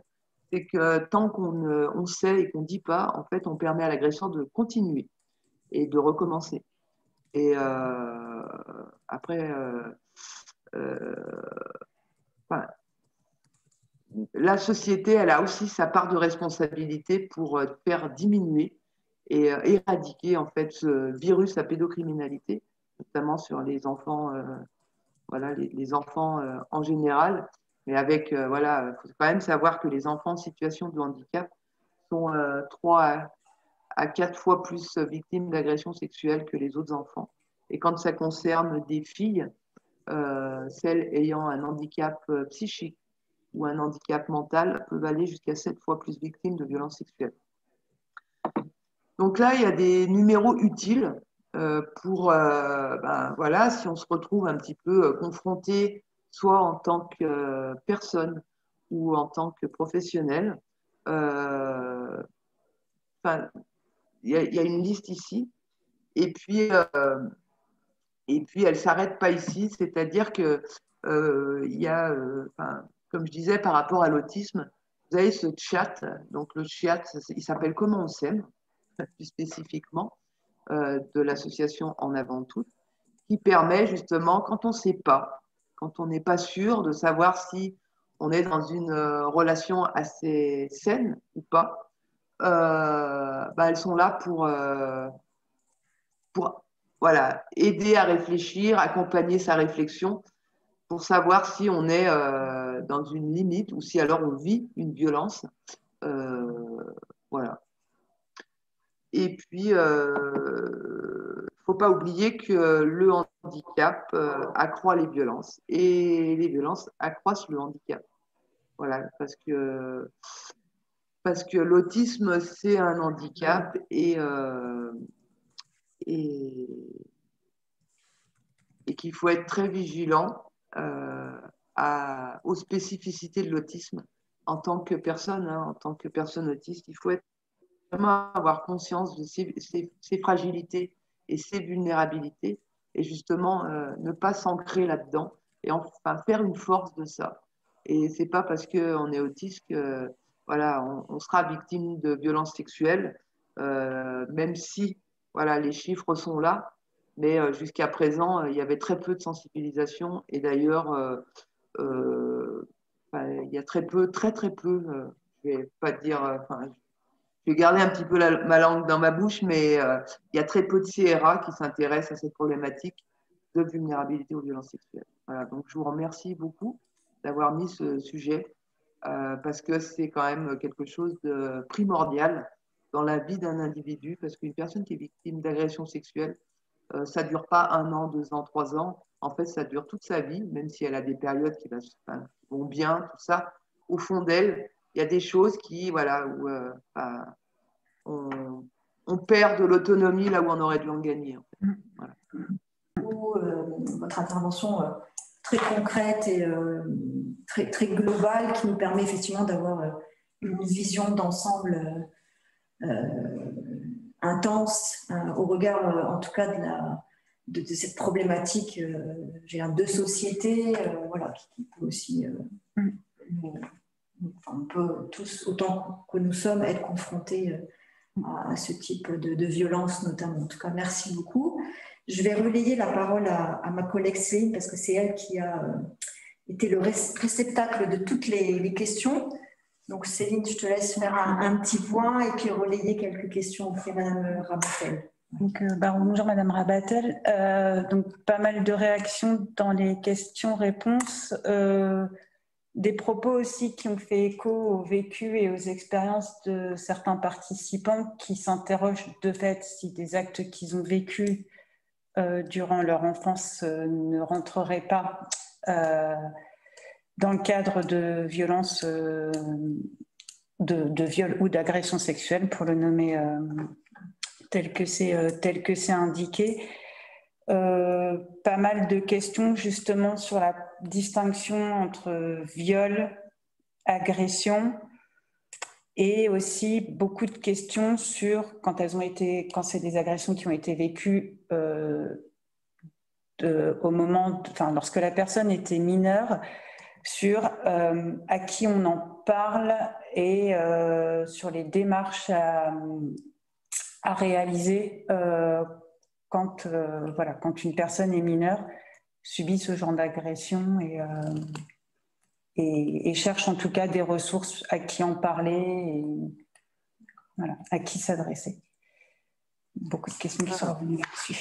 c'est que tant on sait et qu'on ne dit pas, en fait, on permet à l'agresseur de continuer et de recommencer. Et après, euh, enfin, la société, elle a aussi sa part de responsabilité pour faire diminuer et éradiquer en fait ce virus à pédocriminalité, notamment sur les enfants, voilà, les enfants en général. Mais avec, voilà, il faut quand même savoir que les enfants en situation de handicap sont 3 à 4 fois plus victimes d'agressions sexuelles que les autres enfants. Et quand ça concerne des filles, celles ayant un handicap psychique ou un handicap mental peuvent aller jusqu'à 7 fois plus victimes de violences sexuelles. Donc là, il y a des numéros utiles pour, voilà, si on se retrouve un petit peu confronté, soit en tant que personne ou en tant que professionnel. Il y a une liste ici. Et puis elle ne s'arrête pas ici, c'est-à-dire que il y a, comme je disais, par rapport à l'autisme, vous avez ce chat. Donc le chat, il s'appelle Comment on s'aime, plus spécifiquement, de l'association En Avant Toutes, qui permet justement, quand on ne sait pas, quand on n'est pas sûr de savoir si on est dans une relation assez saine ou pas, elles sont là pour voilà, aider à réfléchir, accompagner sa réflexion pour savoir si on est dans une limite ou si alors on vit une violence. Voilà. Et puis, il ne faut pas oublier que le handicap accroît les violences et les violences accroissent le handicap. Voilà, parce que l'autisme, c'est un handicap et qu'il faut être très vigilant aux spécificités de l'autisme en tant que personne, en tant que personne autiste. Il faut vraiment avoir conscience de ses fragilités et ses vulnérabilités et justement ne pas s'ancrer là-dedans et enfin faire une force de ça. Et c'est pas parce qu'on est autiste que voilà, on sera victime de violences sexuelles, même si voilà, les chiffres sont là. Mais jusqu'à présent, il y avait très peu de sensibilisation. Et d'ailleurs, il y a très peu, très très peu, je ne vais pas dire, je vais garder un petit peu ma langue dans ma bouche, mais il y a très peu de CRA qui s'intéressent à cette problématique de vulnérabilité aux violences sexuelles. Voilà, donc je vous remercie beaucoup d'avoir mis ce sujet parce que c'est quand même quelque chose de primordial dans la vie d'un individu, parce qu'une personne qui est victime d'agression sexuelle, ça ne dure pas 1 an, 2 ans, 3 ans. En fait, ça dure toute sa vie, même si elle a des périodes qui vont bien, tout ça. Au fond d'elle, il y a des choses qui, voilà, où on perd de l'autonomie là où on aurait dû en gagner. En fait. Voilà. Votre intervention très concrète et très, très globale qui nous permet effectivement d'avoir une vision d'ensemble intense au regard, en tout cas, de cette problématique de société, voilà, qui peut aussi, on peut tous, autant que nous sommes, être confrontés à ce type de violence notamment. En tout cas, merci beaucoup. Je vais relayer la parole à ma collègue Céline parce que c'est elle qui a été le réceptacle de toutes les questions. Donc Céline, je te laisse faire un petit point et puis relayer quelques questions auprès de Mme Rabatel. Donc, bonjour Madame Rabatel. Donc pas mal de réactions dans les questions-réponses. Des propos aussi qui ont fait écho au vécu et aux expériences de certains participants qui s'interrogent de fait si des actes qu'ils ont vécus durant leur enfance ne rentreraient pas dans le cadre de violences, de viol ou d'agression sexuelle, pour le nommer tel que c'est indiqué. Pas mal de questions justement sur la distinction entre viol, agression, et aussi beaucoup de questions sur quand c'est des agressions qui ont été vécues au moment, lorsque la personne était mineure, sur à qui on en parle et sur les démarches à réaliser quand une personne est mineure, subit ce genre d'agression et cherche en tout cas des ressources à qui en parler et voilà, à qui s'adresser. Beaucoup de questions qui sont revenues là-dessus.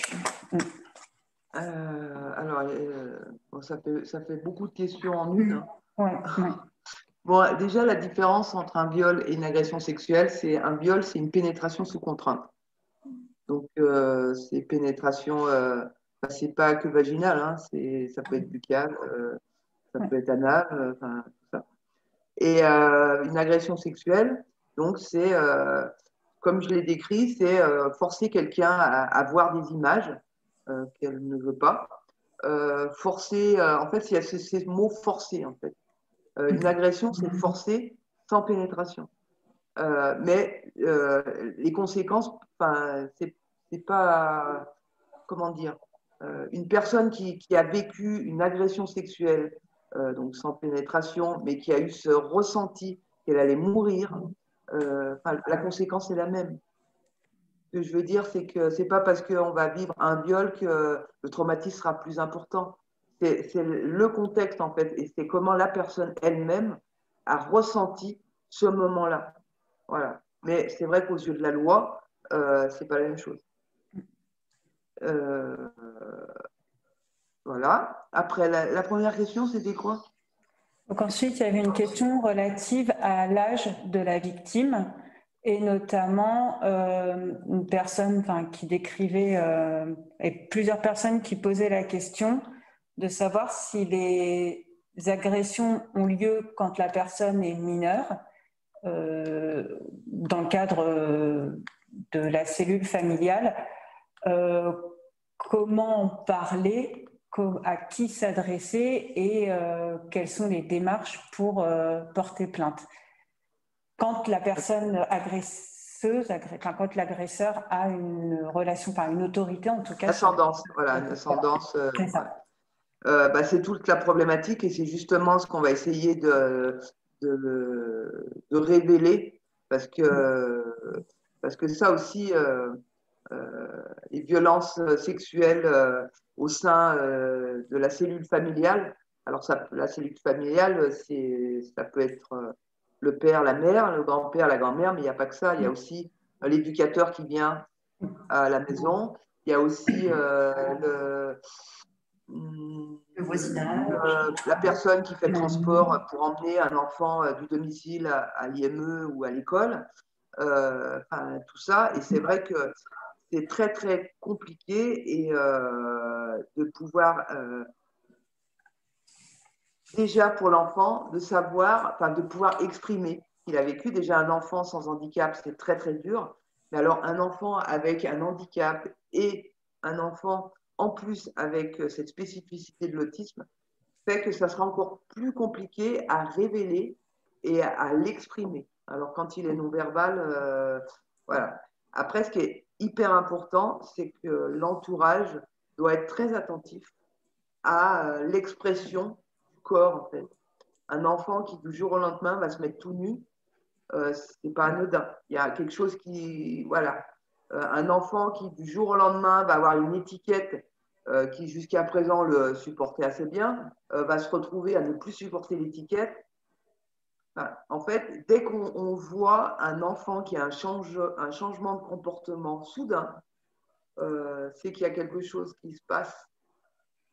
Alors, ça fait beaucoup de questions en une. Ouais. Bon, déjà, la différence entre un viol et une agression sexuelle, c'est un viol, c'est une pénétration sous contrainte. Donc, c'est pénétration, c'est pas que vaginale, hein, ça peut être buccale, ça peut être anal, enfin, tout ça. Et une agression sexuelle, donc, c'est, comme je l'ai décrit, c'est forcer quelqu'un à voir des images qu'elle ne veut pas. Forcer, en fait, il y a ces mots forcer, en fait. Une agression, c'est forcer sans pénétration. Mais les conséquences, c'est pas, comment dire, une personne qui a vécu une agression sexuelle, donc sans pénétration, mais qui a eu ce ressenti qu'elle allait mourir, la conséquence est la même. Ce que je veux dire, c'est que c'est pas parce qu'on va vivre un viol que le traumatisme sera plus important. C'est le contexte, en fait, et c'est comment la personne elle-même a ressenti ce moment-là. Voilà. Mais c'est vrai qu'aux yeux de la loi, c'est pas la même chose. Euh, voilà. Après, la première question, c'était quoi? Donc ensuite, il y avait une question relative à l'âge de la victime et notamment une personne qui décrivait, et plusieurs personnes qui posaient la question de savoir si les agressions ont lieu quand la personne est mineure, dans le cadre de la cellule familiale, comment en parler, à qui s'adresser et quelles sont les démarches pour porter plainte. Quand la personne agresseuse, quand l'agresseur a une relation, une autorité en tout cas. Ascendance, voilà, une ascendance. C'est ça. C'est toute la problématique et c'est justement ce qu'on va essayer de révéler parce que ça aussi, les violences sexuelles au sein de la cellule familiale. Alors, la cellule familiale, ça peut être le père, la mère, le grand-père, la grand-mère, mais il n'y a pas que ça. Il y a aussi l'éducateur qui vient à la maison. Il y a aussi le voisinage. La personne qui fait le transport pour emmener un enfant du domicile à l'IME ou à l'école. Tout ça. Et c'est vrai que c'est très, très compliqué et de pouvoir, déjà pour l'enfant, de savoir, de pouvoir exprimer qu'il a vécu. Déjà un enfant sans handicap, c'est très, très dur. Mais alors un enfant avec un handicap et un enfant en plus avec cette spécificité de l'autisme fait que ça sera encore plus compliqué à révéler et à l'exprimer. Alors quand il est non-verbal, voilà. Après, ce qui est hyper important, c'est que l'entourage doit être très attentif à l'expression du corps, en fait. Un enfant qui, du jour au lendemain, va se mettre tout nu, c'est pas anodin. Il y a quelque chose qui, voilà. Un enfant qui, du jour au lendemain, va avoir une étiquette qui, jusqu'à présent, le supportait assez bien, va se retrouver à ne plus supporter l'étiquette. En fait, dès qu'on voit un enfant qui a un changement de comportement soudain, c'est qu'il y a quelque chose qui se passe.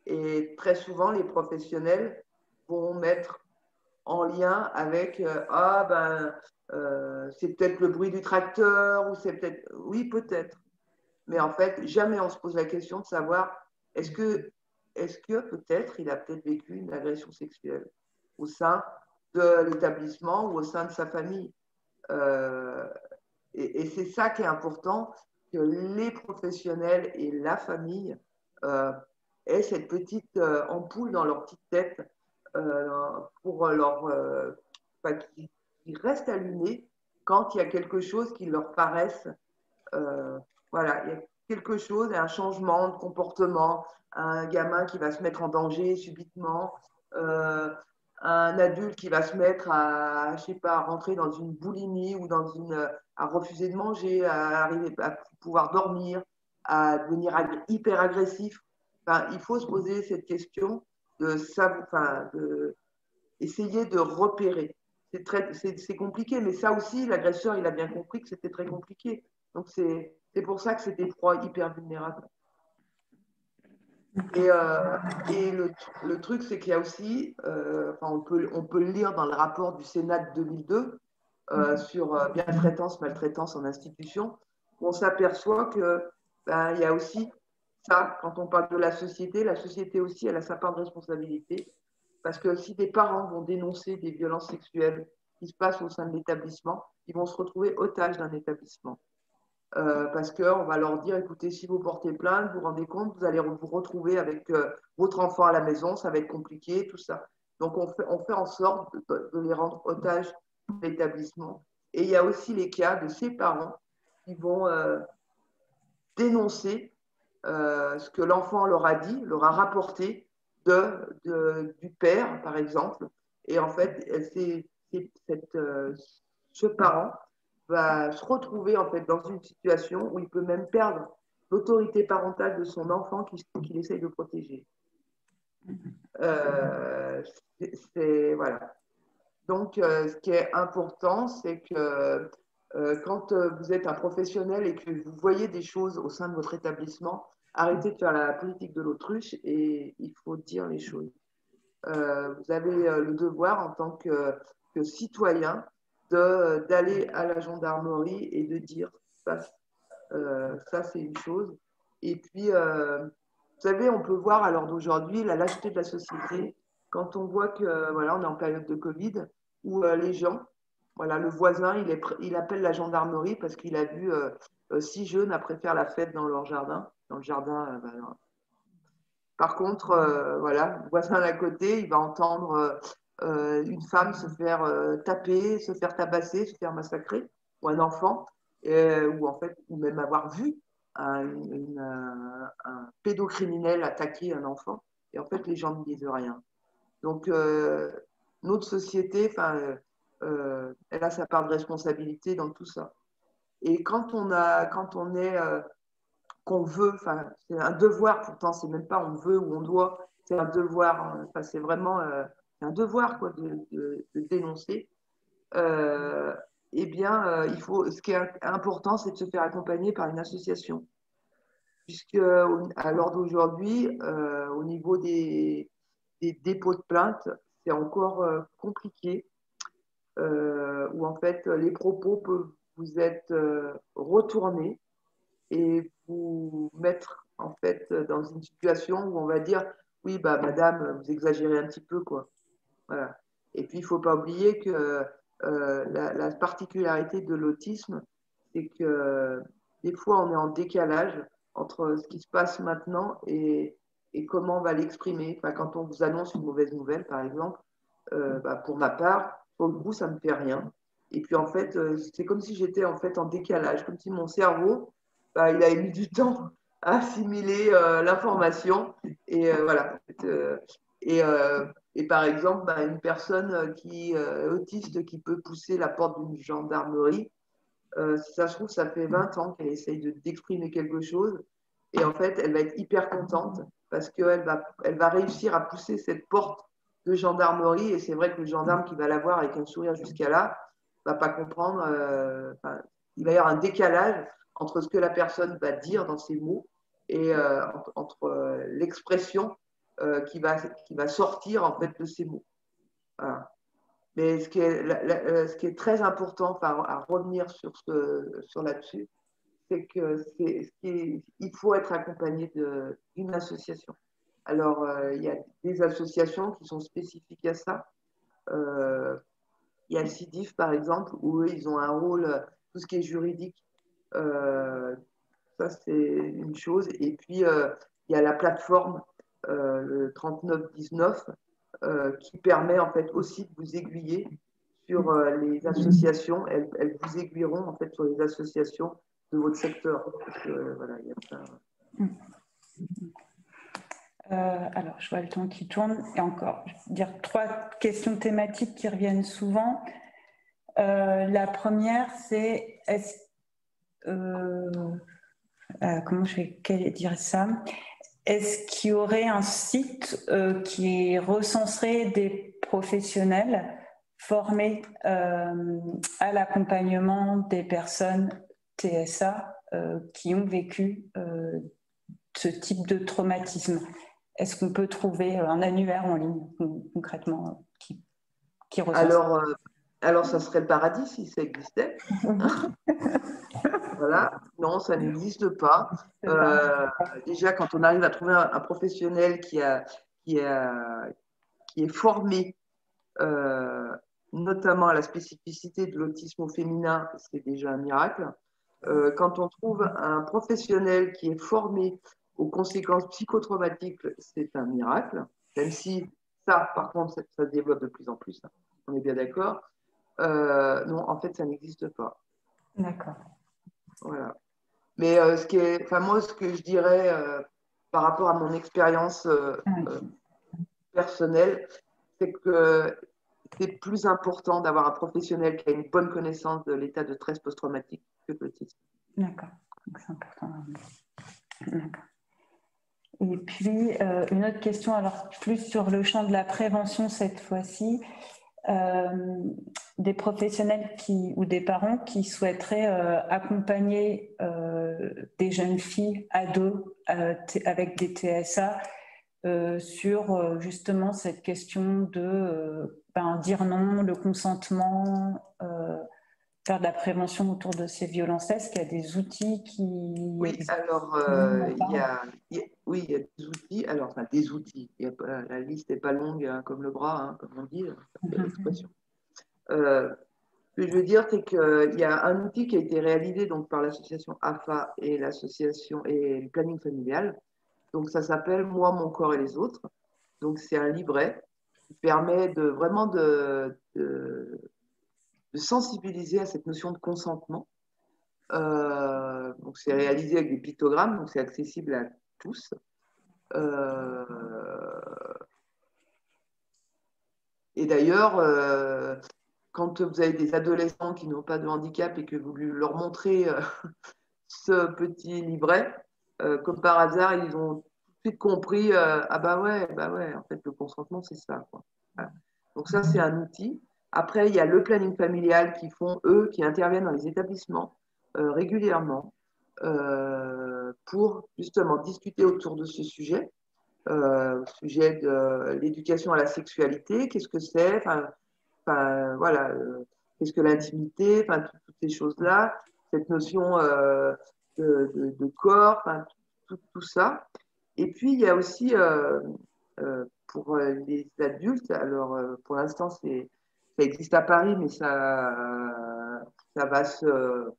Et très souvent, les professionnels vont mettre en lien avec c'est peut-être le bruit du tracteur ou c'est peut-être oui peut-être, mais en fait jamais on se pose la question de savoir est-ce que peut-être il a peut-être vécu une agression sexuelle au sein de l'établissement ou au sein de sa famille. Et c'est ça qui est important, que les professionnels et la famille aient cette petite ampoule dans leur petite tête pour qu'ils restent allumés quand il y a quelque chose qui leur paraisse. Voilà, il y a quelque chose, un changement de comportement, un gamin qui va se mettre en danger subitement, un adulte qui va se mettre à, je sais pas, à rentrer dans une boulimie ou à refuser de manger, à arriver à pouvoir dormir, à devenir hyper agressif. Il faut se poser cette question de essayer de repérer. C'est compliqué, mais ça aussi, l'agresseur, il a bien compris que c'était très compliqué. Donc, c'est pour ça que c'est des proies hyper vulnérables. Et le truc, c'est qu'il y a aussi, on peut le lire dans le rapport du Sénat de 2002 sur bientraitance, maltraitance en institution, où on s'aperçoit que il y a aussi ça, quand on parle de la société aussi, elle a sa part de responsabilité. Parce que si des parents vont dénoncer des violences sexuelles qui se passent au sein de l'établissement, ils vont se retrouver otages d'un établissement. Parce qu'on va leur dire, écoutez, si vous portez plainte, vous vous rendez compte, vous allez vous retrouver avec votre enfant à la maison, ça va être compliqué, tout ça. Donc, on fait en sorte de les rendre otages de l'établissement. Et il y a aussi les cas de ces parents qui vont dénoncer ce que l'enfant leur a dit, leur a rapporté du père, par exemple. Et en fait, ce parent va se retrouver en fait dans une situation où il peut même perdre l'autorité parentale de son enfant qu'il essaye de protéger. Voilà. Donc, ce qui est important, c'est que quand vous êtes un professionnel et que vous voyez des choses au sein de votre établissement, arrêtez de faire la politique de l'autruche et il faut dire les choses. Vous avez le devoir en tant que citoyen d'aller à la gendarmerie et de dire ça, c'est une chose. Et puis, vous savez, on peut voir à l'heure d'aujourd'hui la lâcheté de la société quand on voit que voilà, on est en période de Covid où les gens, voilà, le voisin, il appelle la gendarmerie parce qu'il a vu 6 jeunes après faire la fête dans leur jardin, dans le jardin. Par contre, voilà, le voisin d'à côté, il va entendre une femme se faire taper, se faire tabasser, se faire massacrer, ou un enfant, ou même avoir vu un pédocriminel attaquer un enfant, et en fait, les gens ne disent rien. Donc, notre société, elle a sa part de responsabilité dans tout ça. Et quand on est qu'on veut, c'est un devoir pourtant, c'est même pas on veut ou on doit, c'est un devoir, c'est vraiment un devoir quoi, de dénoncer. Eh bien, ce qui est important, c'est de se faire accompagner par une association. Puisque à l'heure d'aujourd'hui, au niveau des dépôts de plainte, c'est encore compliqué, où en fait les propos peuvent vous être retournés et vous mettre en fait dans une situation où on va dire oui bah madame vous exagérez un petit peu quoi, voilà. Et puis il faut pas oublier que la particularité de l'autisme c'est que des fois on est en décalage entre ce qui se passe maintenant et comment on va l'exprimer. Quand on vous annonce une mauvaise nouvelle par exemple, pour ma part pour le coup ça me fait rien. Et puis en fait c'est comme si j'étais en fait en décalage, comme si mon cerveau il a mis du temps à assimiler l'information. Et voilà. Et, euh, et par exemple, une personne qui autiste qui peut pousser la porte d'une gendarmerie, si ça se trouve, ça fait 20 ans qu'elle essaye d'exprimer quelque chose. Et en fait, elle va être hyper contente parce elle va réussir à pousser cette porte de gendarmerie. Et c'est vrai que le gendarme qui va la voir avec un sourire jusqu'à là ne va pas comprendre. Il va y avoir un décalage entre ce que la personne va dire dans ses mots et entre l'expression qui va sortir en fait de ses mots. Voilà. Mais ce qui est très important, à revenir sur là-dessus, c'est il faut être accompagné d'une association. Alors, il y a des associations qui sont spécifiques à ça. Il y a le CIDIF, par exemple, où eux, ils ont un rôle, tout ce qui est juridique, ça, c'est une chose. Et puis, il y a la plateforme, le 3919, qui permet en fait aussi de vous aiguiller sur les associations. Elles vous aiguilleront en fait sur les associations de votre secteur. Parce que, voilà, il y a ça. Alors, je vois le temps qui tourne. Et encore, je vais dire 3 questions thématiques qui reviennent souvent. La première, c'est comment je vais dire ça? Est-ce qu'il y aurait un site qui recenserait des professionnels formés à l'accompagnement des personnes TSA qui ont vécu ce type de traumatisme? Est-ce qu'on peut trouver un annuaire en ligne concrètement qui recense? Alors, ça serait le paradis si ça existait. Voilà, non, ça n'existe pas. Déjà, quand on arrive à trouver un professionnel qui est formé, notamment à la spécificité de l'autisme au féminin, c'est déjà un miracle. Quand on trouve un professionnel qui est formé aux conséquences psychotraumatiques, c'est un miracle, même si ça, par contre, ça se développe de plus en plus, hein. On est bien d'accord. Non, en fait, ça n'existe pas. D'accord. Voilà. Mais moi, ce que je dirais par rapport à mon expérience personnelle, c'est que c'est plus important d'avoir un professionnel qui a une bonne connaissance de l'état de stress post-traumatique que de l'autisme. D'accord, c'est important. D'accord. Et puis, une autre question, alors plus sur le champ de la prévention cette fois-ci. Des professionnels ou des parents qui souhaiteraient accompagner des jeunes filles ados avec des TSA sur justement cette question de dire non, le consentement, faire de la prévention autour de ces violences. Est-ce qu'il y a des outils qui... Oui, alors, il y a des outils. Alors, enfin, des outils. La liste n'est pas longue hein, comme le bras, hein, comme on dit, l'expression. Ce que je veux dire, c'est qu'il y a un outil qui a été réalisé donc, par l'association AFA et l'association et le planning familial. Donc, ça s'appelle Moi, mon corps et les autres. Donc, c'est un livret qui permet vraiment de sensibiliser à cette notion de consentement. Donc, c'est réalisé avec des pictogrammes, donc c'est accessible à tous. Et d'ailleurs, quand vous avez des adolescents qui n'ont pas de handicap et que vous leur montrez ce petit livret, comme par hasard, ils ont tout de suite compris ah bah ouais, en fait, le consentement, c'est ça, quoi. Voilà. Donc, ça, c'est un outil. Après, il y a le planning familial qui interviennent dans les établissements régulièrement pour justement discuter autour de ce sujet. Sujet de l'éducation à la sexualité, qu'est-ce que c'est, voilà, qu'est-ce que l'intimité, toutes ces choses-là, cette notion de corps, tout ça. Et puis, il y a aussi pour les adultes, alors pour l'instant, ça existe à Paris, mais ça va se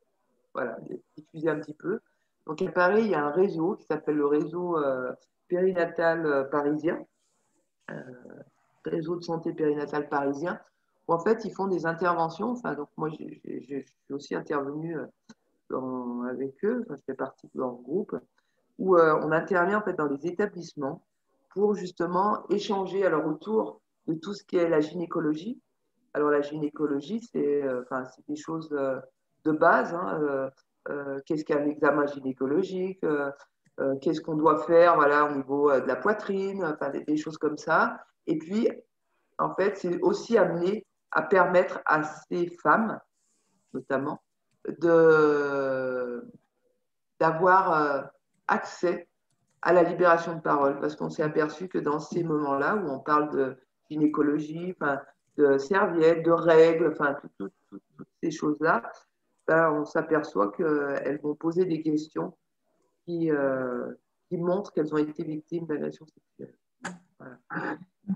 diffuser un petit peu. Donc à Paris, il y a un réseau qui s'appelle le réseau périnatal parisien, réseau de santé périnatal parisien, où en fait ils font des interventions. Donc moi je suis aussi intervenue avec eux, je fais partie de leur groupe, où on intervient en fait dans les établissements pour justement échanger alors autour de tout ce qui est la gynécologie. Alors la gynécologie, c'est des choses de base, hein, qu'est-ce qu'un examen gynécologique, qu'est-ce qu'on doit faire voilà, au niveau de la poitrine, des choses comme ça. Et puis, en fait, c'est aussi amené à permettre à ces femmes, notamment, d'avoir accès à la libération de parole, parce qu'on s'est aperçu que dans ces moments-là où on parle de gynécologie, de serviettes, de règles, toutes ces choses-là, on s'aperçoit qu'elles vont poser des questions qui montrent qu'elles ont été victimes d'agressions sexuelles. Voilà.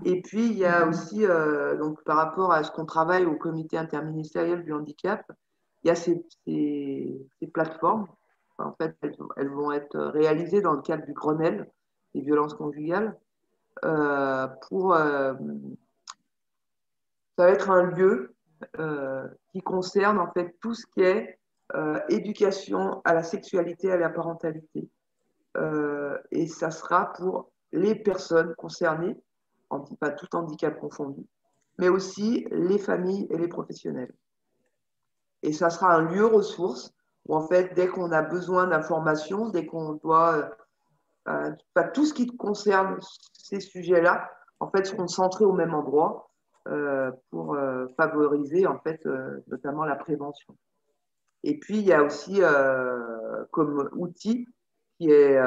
Et puis, il y a aussi, donc, par rapport à ce qu'on travaille au comité interministériel du handicap, il y a ces plateformes. En fait, elles vont être réalisées dans le cadre du Grenelle des violences conjugales. Ça va être un lieu qui concerne en fait tout ce qui est éducation à la sexualité et à la parentalité. Et ça sera pour les personnes concernées, tout handicap confondu, mais aussi les familles et les professionnels. Et ça sera un lieu ressource où en fait, dès qu'on a besoin d'informations, dès qu'on doit tout ce qui concerne ces sujets-là, en fait, seront centrés au même endroit pour favoriser, en fait, notamment la prévention. Et puis, il y a aussi comme outil qui est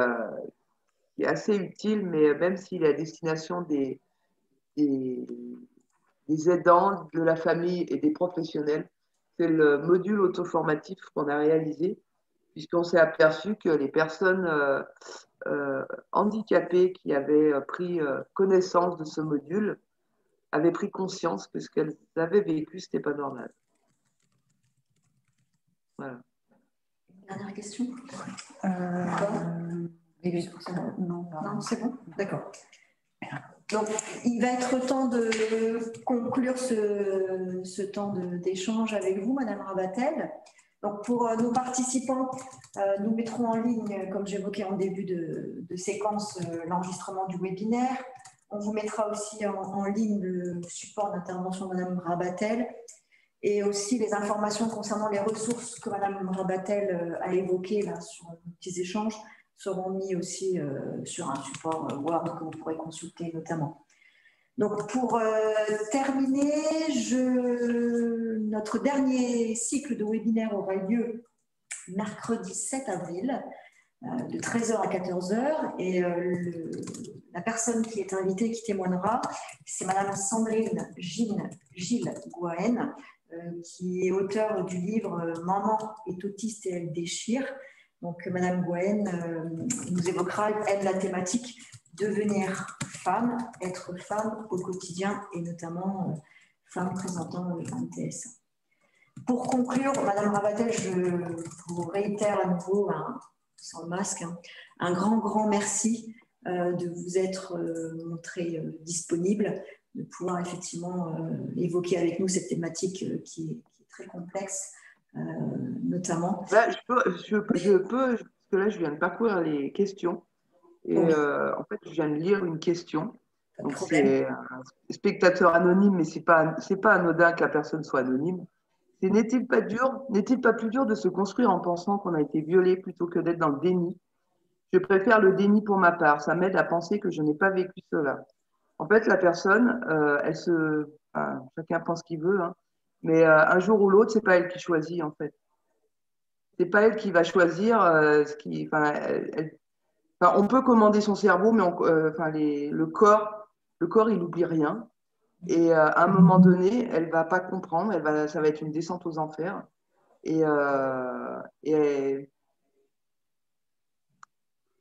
qui est assez utile, mais même s'il est à destination des aidants, de la famille et des professionnels, c'est le module auto-formatif qu'on a réalisé, puisqu'on s'est aperçu que les personnes handicapées qui avaient pris connaissance de ce module avaient pris conscience que ce qu'elles avaient vécu, ce n'était pas normal. Voilà. Dernière question. Non, c'est bon. D'accord. Donc, il va être temps de conclure ce temps d'échange avec vous, Madame Rabatel. Donc, pour nos participants, nous mettrons en ligne, comme j'évoquais en début de séquence, l'enregistrement du webinaire. On vous mettra aussi en ligne le support d'intervention de Madame Rabatel et aussi les informations concernant les ressources que Madame Rabatel a évoquées là, sur nos petits échanges seront mis aussi sur un support Word que vous pourrez consulter notamment. Donc pour terminer, notre dernier cycle de webinaire aura lieu mercredi 7 avril de 13h à 14h et la personne qui est invitée, qui témoignera, c'est Madame Sandrine Gilles Gouahen, qui est auteure du livre « Maman est autiste et elle déchire ». Donc, Madame Gouahen nous évoquera, elle, la thématique « Devenir femme, être femme au quotidien » et notamment femme présentant un TSA. Pour conclure, Madame Rabatel, je vous réitère à nouveau, sans le masque, un grand merci de vous être montré disponible, de pouvoir effectivement évoquer avec nous cette thématique qui est très complexe, notamment. Là, je peux, parce que là, je viens de parcourir les questions et Oui. en fait, je viens de lire une question. Donc, c'est un spectateur anonyme, mais c'est pas anodin que la personne soit anonyme. N'est-il pas plus dur de se construire en pensant qu'on a été violé plutôt que d'être dans le déni? Je préfère le déni pour ma part. Ça m'aide à penser que je n'ai pas vécu cela. En fait, la personne, chacun pense ce qu'il veut, hein, mais un jour ou l'autre, c'est pas elle qui choisit en fait. C'est pas elle qui va choisir ce qui. On peut commander son cerveau, mais le corps, il n'oublie rien. Et à un moment donné, elle va pas comprendre. Ça va être une descente aux enfers. Et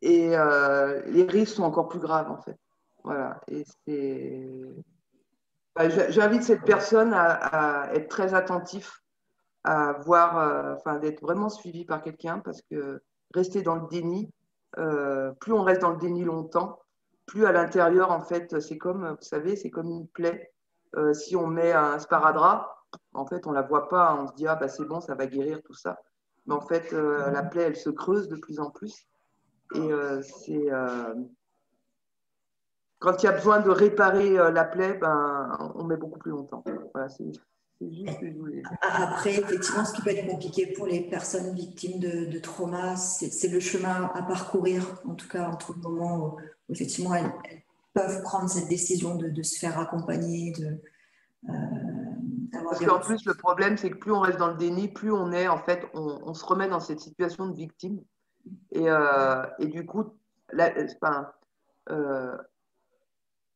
les risques sont encore plus graves en fait. Voilà. Et j'invite cette personne à être très attentif, à voir, d'être vraiment suivi par quelqu'un, parce que rester dans le déni, plus on reste dans le déni longtemps, plus à l'intérieur, en fait, c'est comme, vous savez, c'est comme une plaie. Si on met un sparadrap, en fait, on la voit pas, on se dit, ah bah c'est bon, ça va guérir tout ça. Mais en fait, la plaie, elle se creuse de plus en plus. Et quand il y a besoin de réparer la plaie, on met beaucoup plus longtemps. Voilà, c'est juste ce que je voulais dire. Après, effectivement, ce qui peut être compliqué pour les personnes victimes de trauma, c'est le chemin à parcourir, en tout cas entre le moment où effectivement elles peuvent prendre cette décision de se faire accompagner. Parce qu'en plus, le problème, c'est que plus on reste dans le déni, plus on est, en fait, on se remet dans cette situation de victime. Et du coup,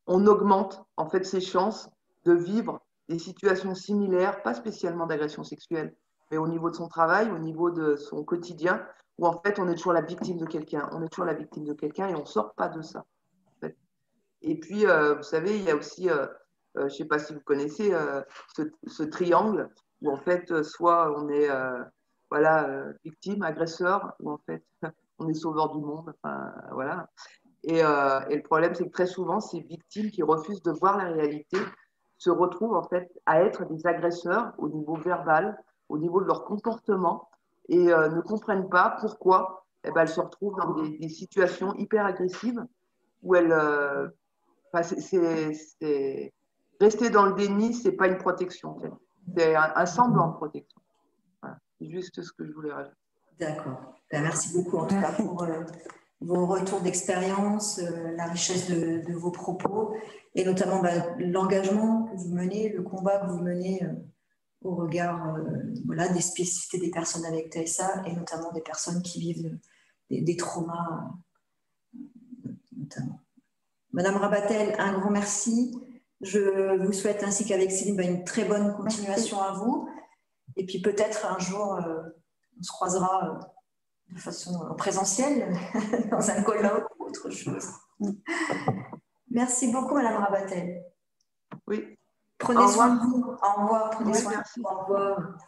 on augmente en fait ses chances de vivre des situations similaires, pas spécialement d'agression sexuelle, mais au niveau de son travail, au niveau de son quotidien, où en fait on est toujours la victime de quelqu'un, et on ne sort pas de ça. En fait. Et puis, vous savez, il y a aussi, je ne sais pas si vous connaissez ce triangle, où en fait, soit on est victime, agresseur, ou en fait on est sauveur du monde, enfin voilà. Et le problème, c'est que très souvent, ces victimes qui refusent de voir la réalité se retrouvent en fait à être des agresseurs au niveau verbal, au niveau de leur comportement, et ne comprennent pas pourquoi elles se retrouvent dans des situations hyper agressives où rester dans le déni, c'est pas une protection en fait. C'est un semblant de protection. Voilà. C'est juste ce que je voulais rajouter. D'accord. Merci beaucoup en tout cas pour vos retours d'expérience, la richesse de vos propos et notamment l'engagement que vous menez, le combat que vous menez au regard des spécificités des personnes avec TSA et notamment des personnes qui vivent des traumas notamment. Madame Rabatel, un grand merci. Je vous souhaite, ainsi qu'avec Céline, une très bonne continuation à vous. Et puis peut-être un jour, on se croisera de façon présentielle, dans un colloque ou autre chose. Merci beaucoup, Madame Rabatel. Oui. Prenez soin de vous. Au revoir. Prenez soin de vous. Merci. Au revoir.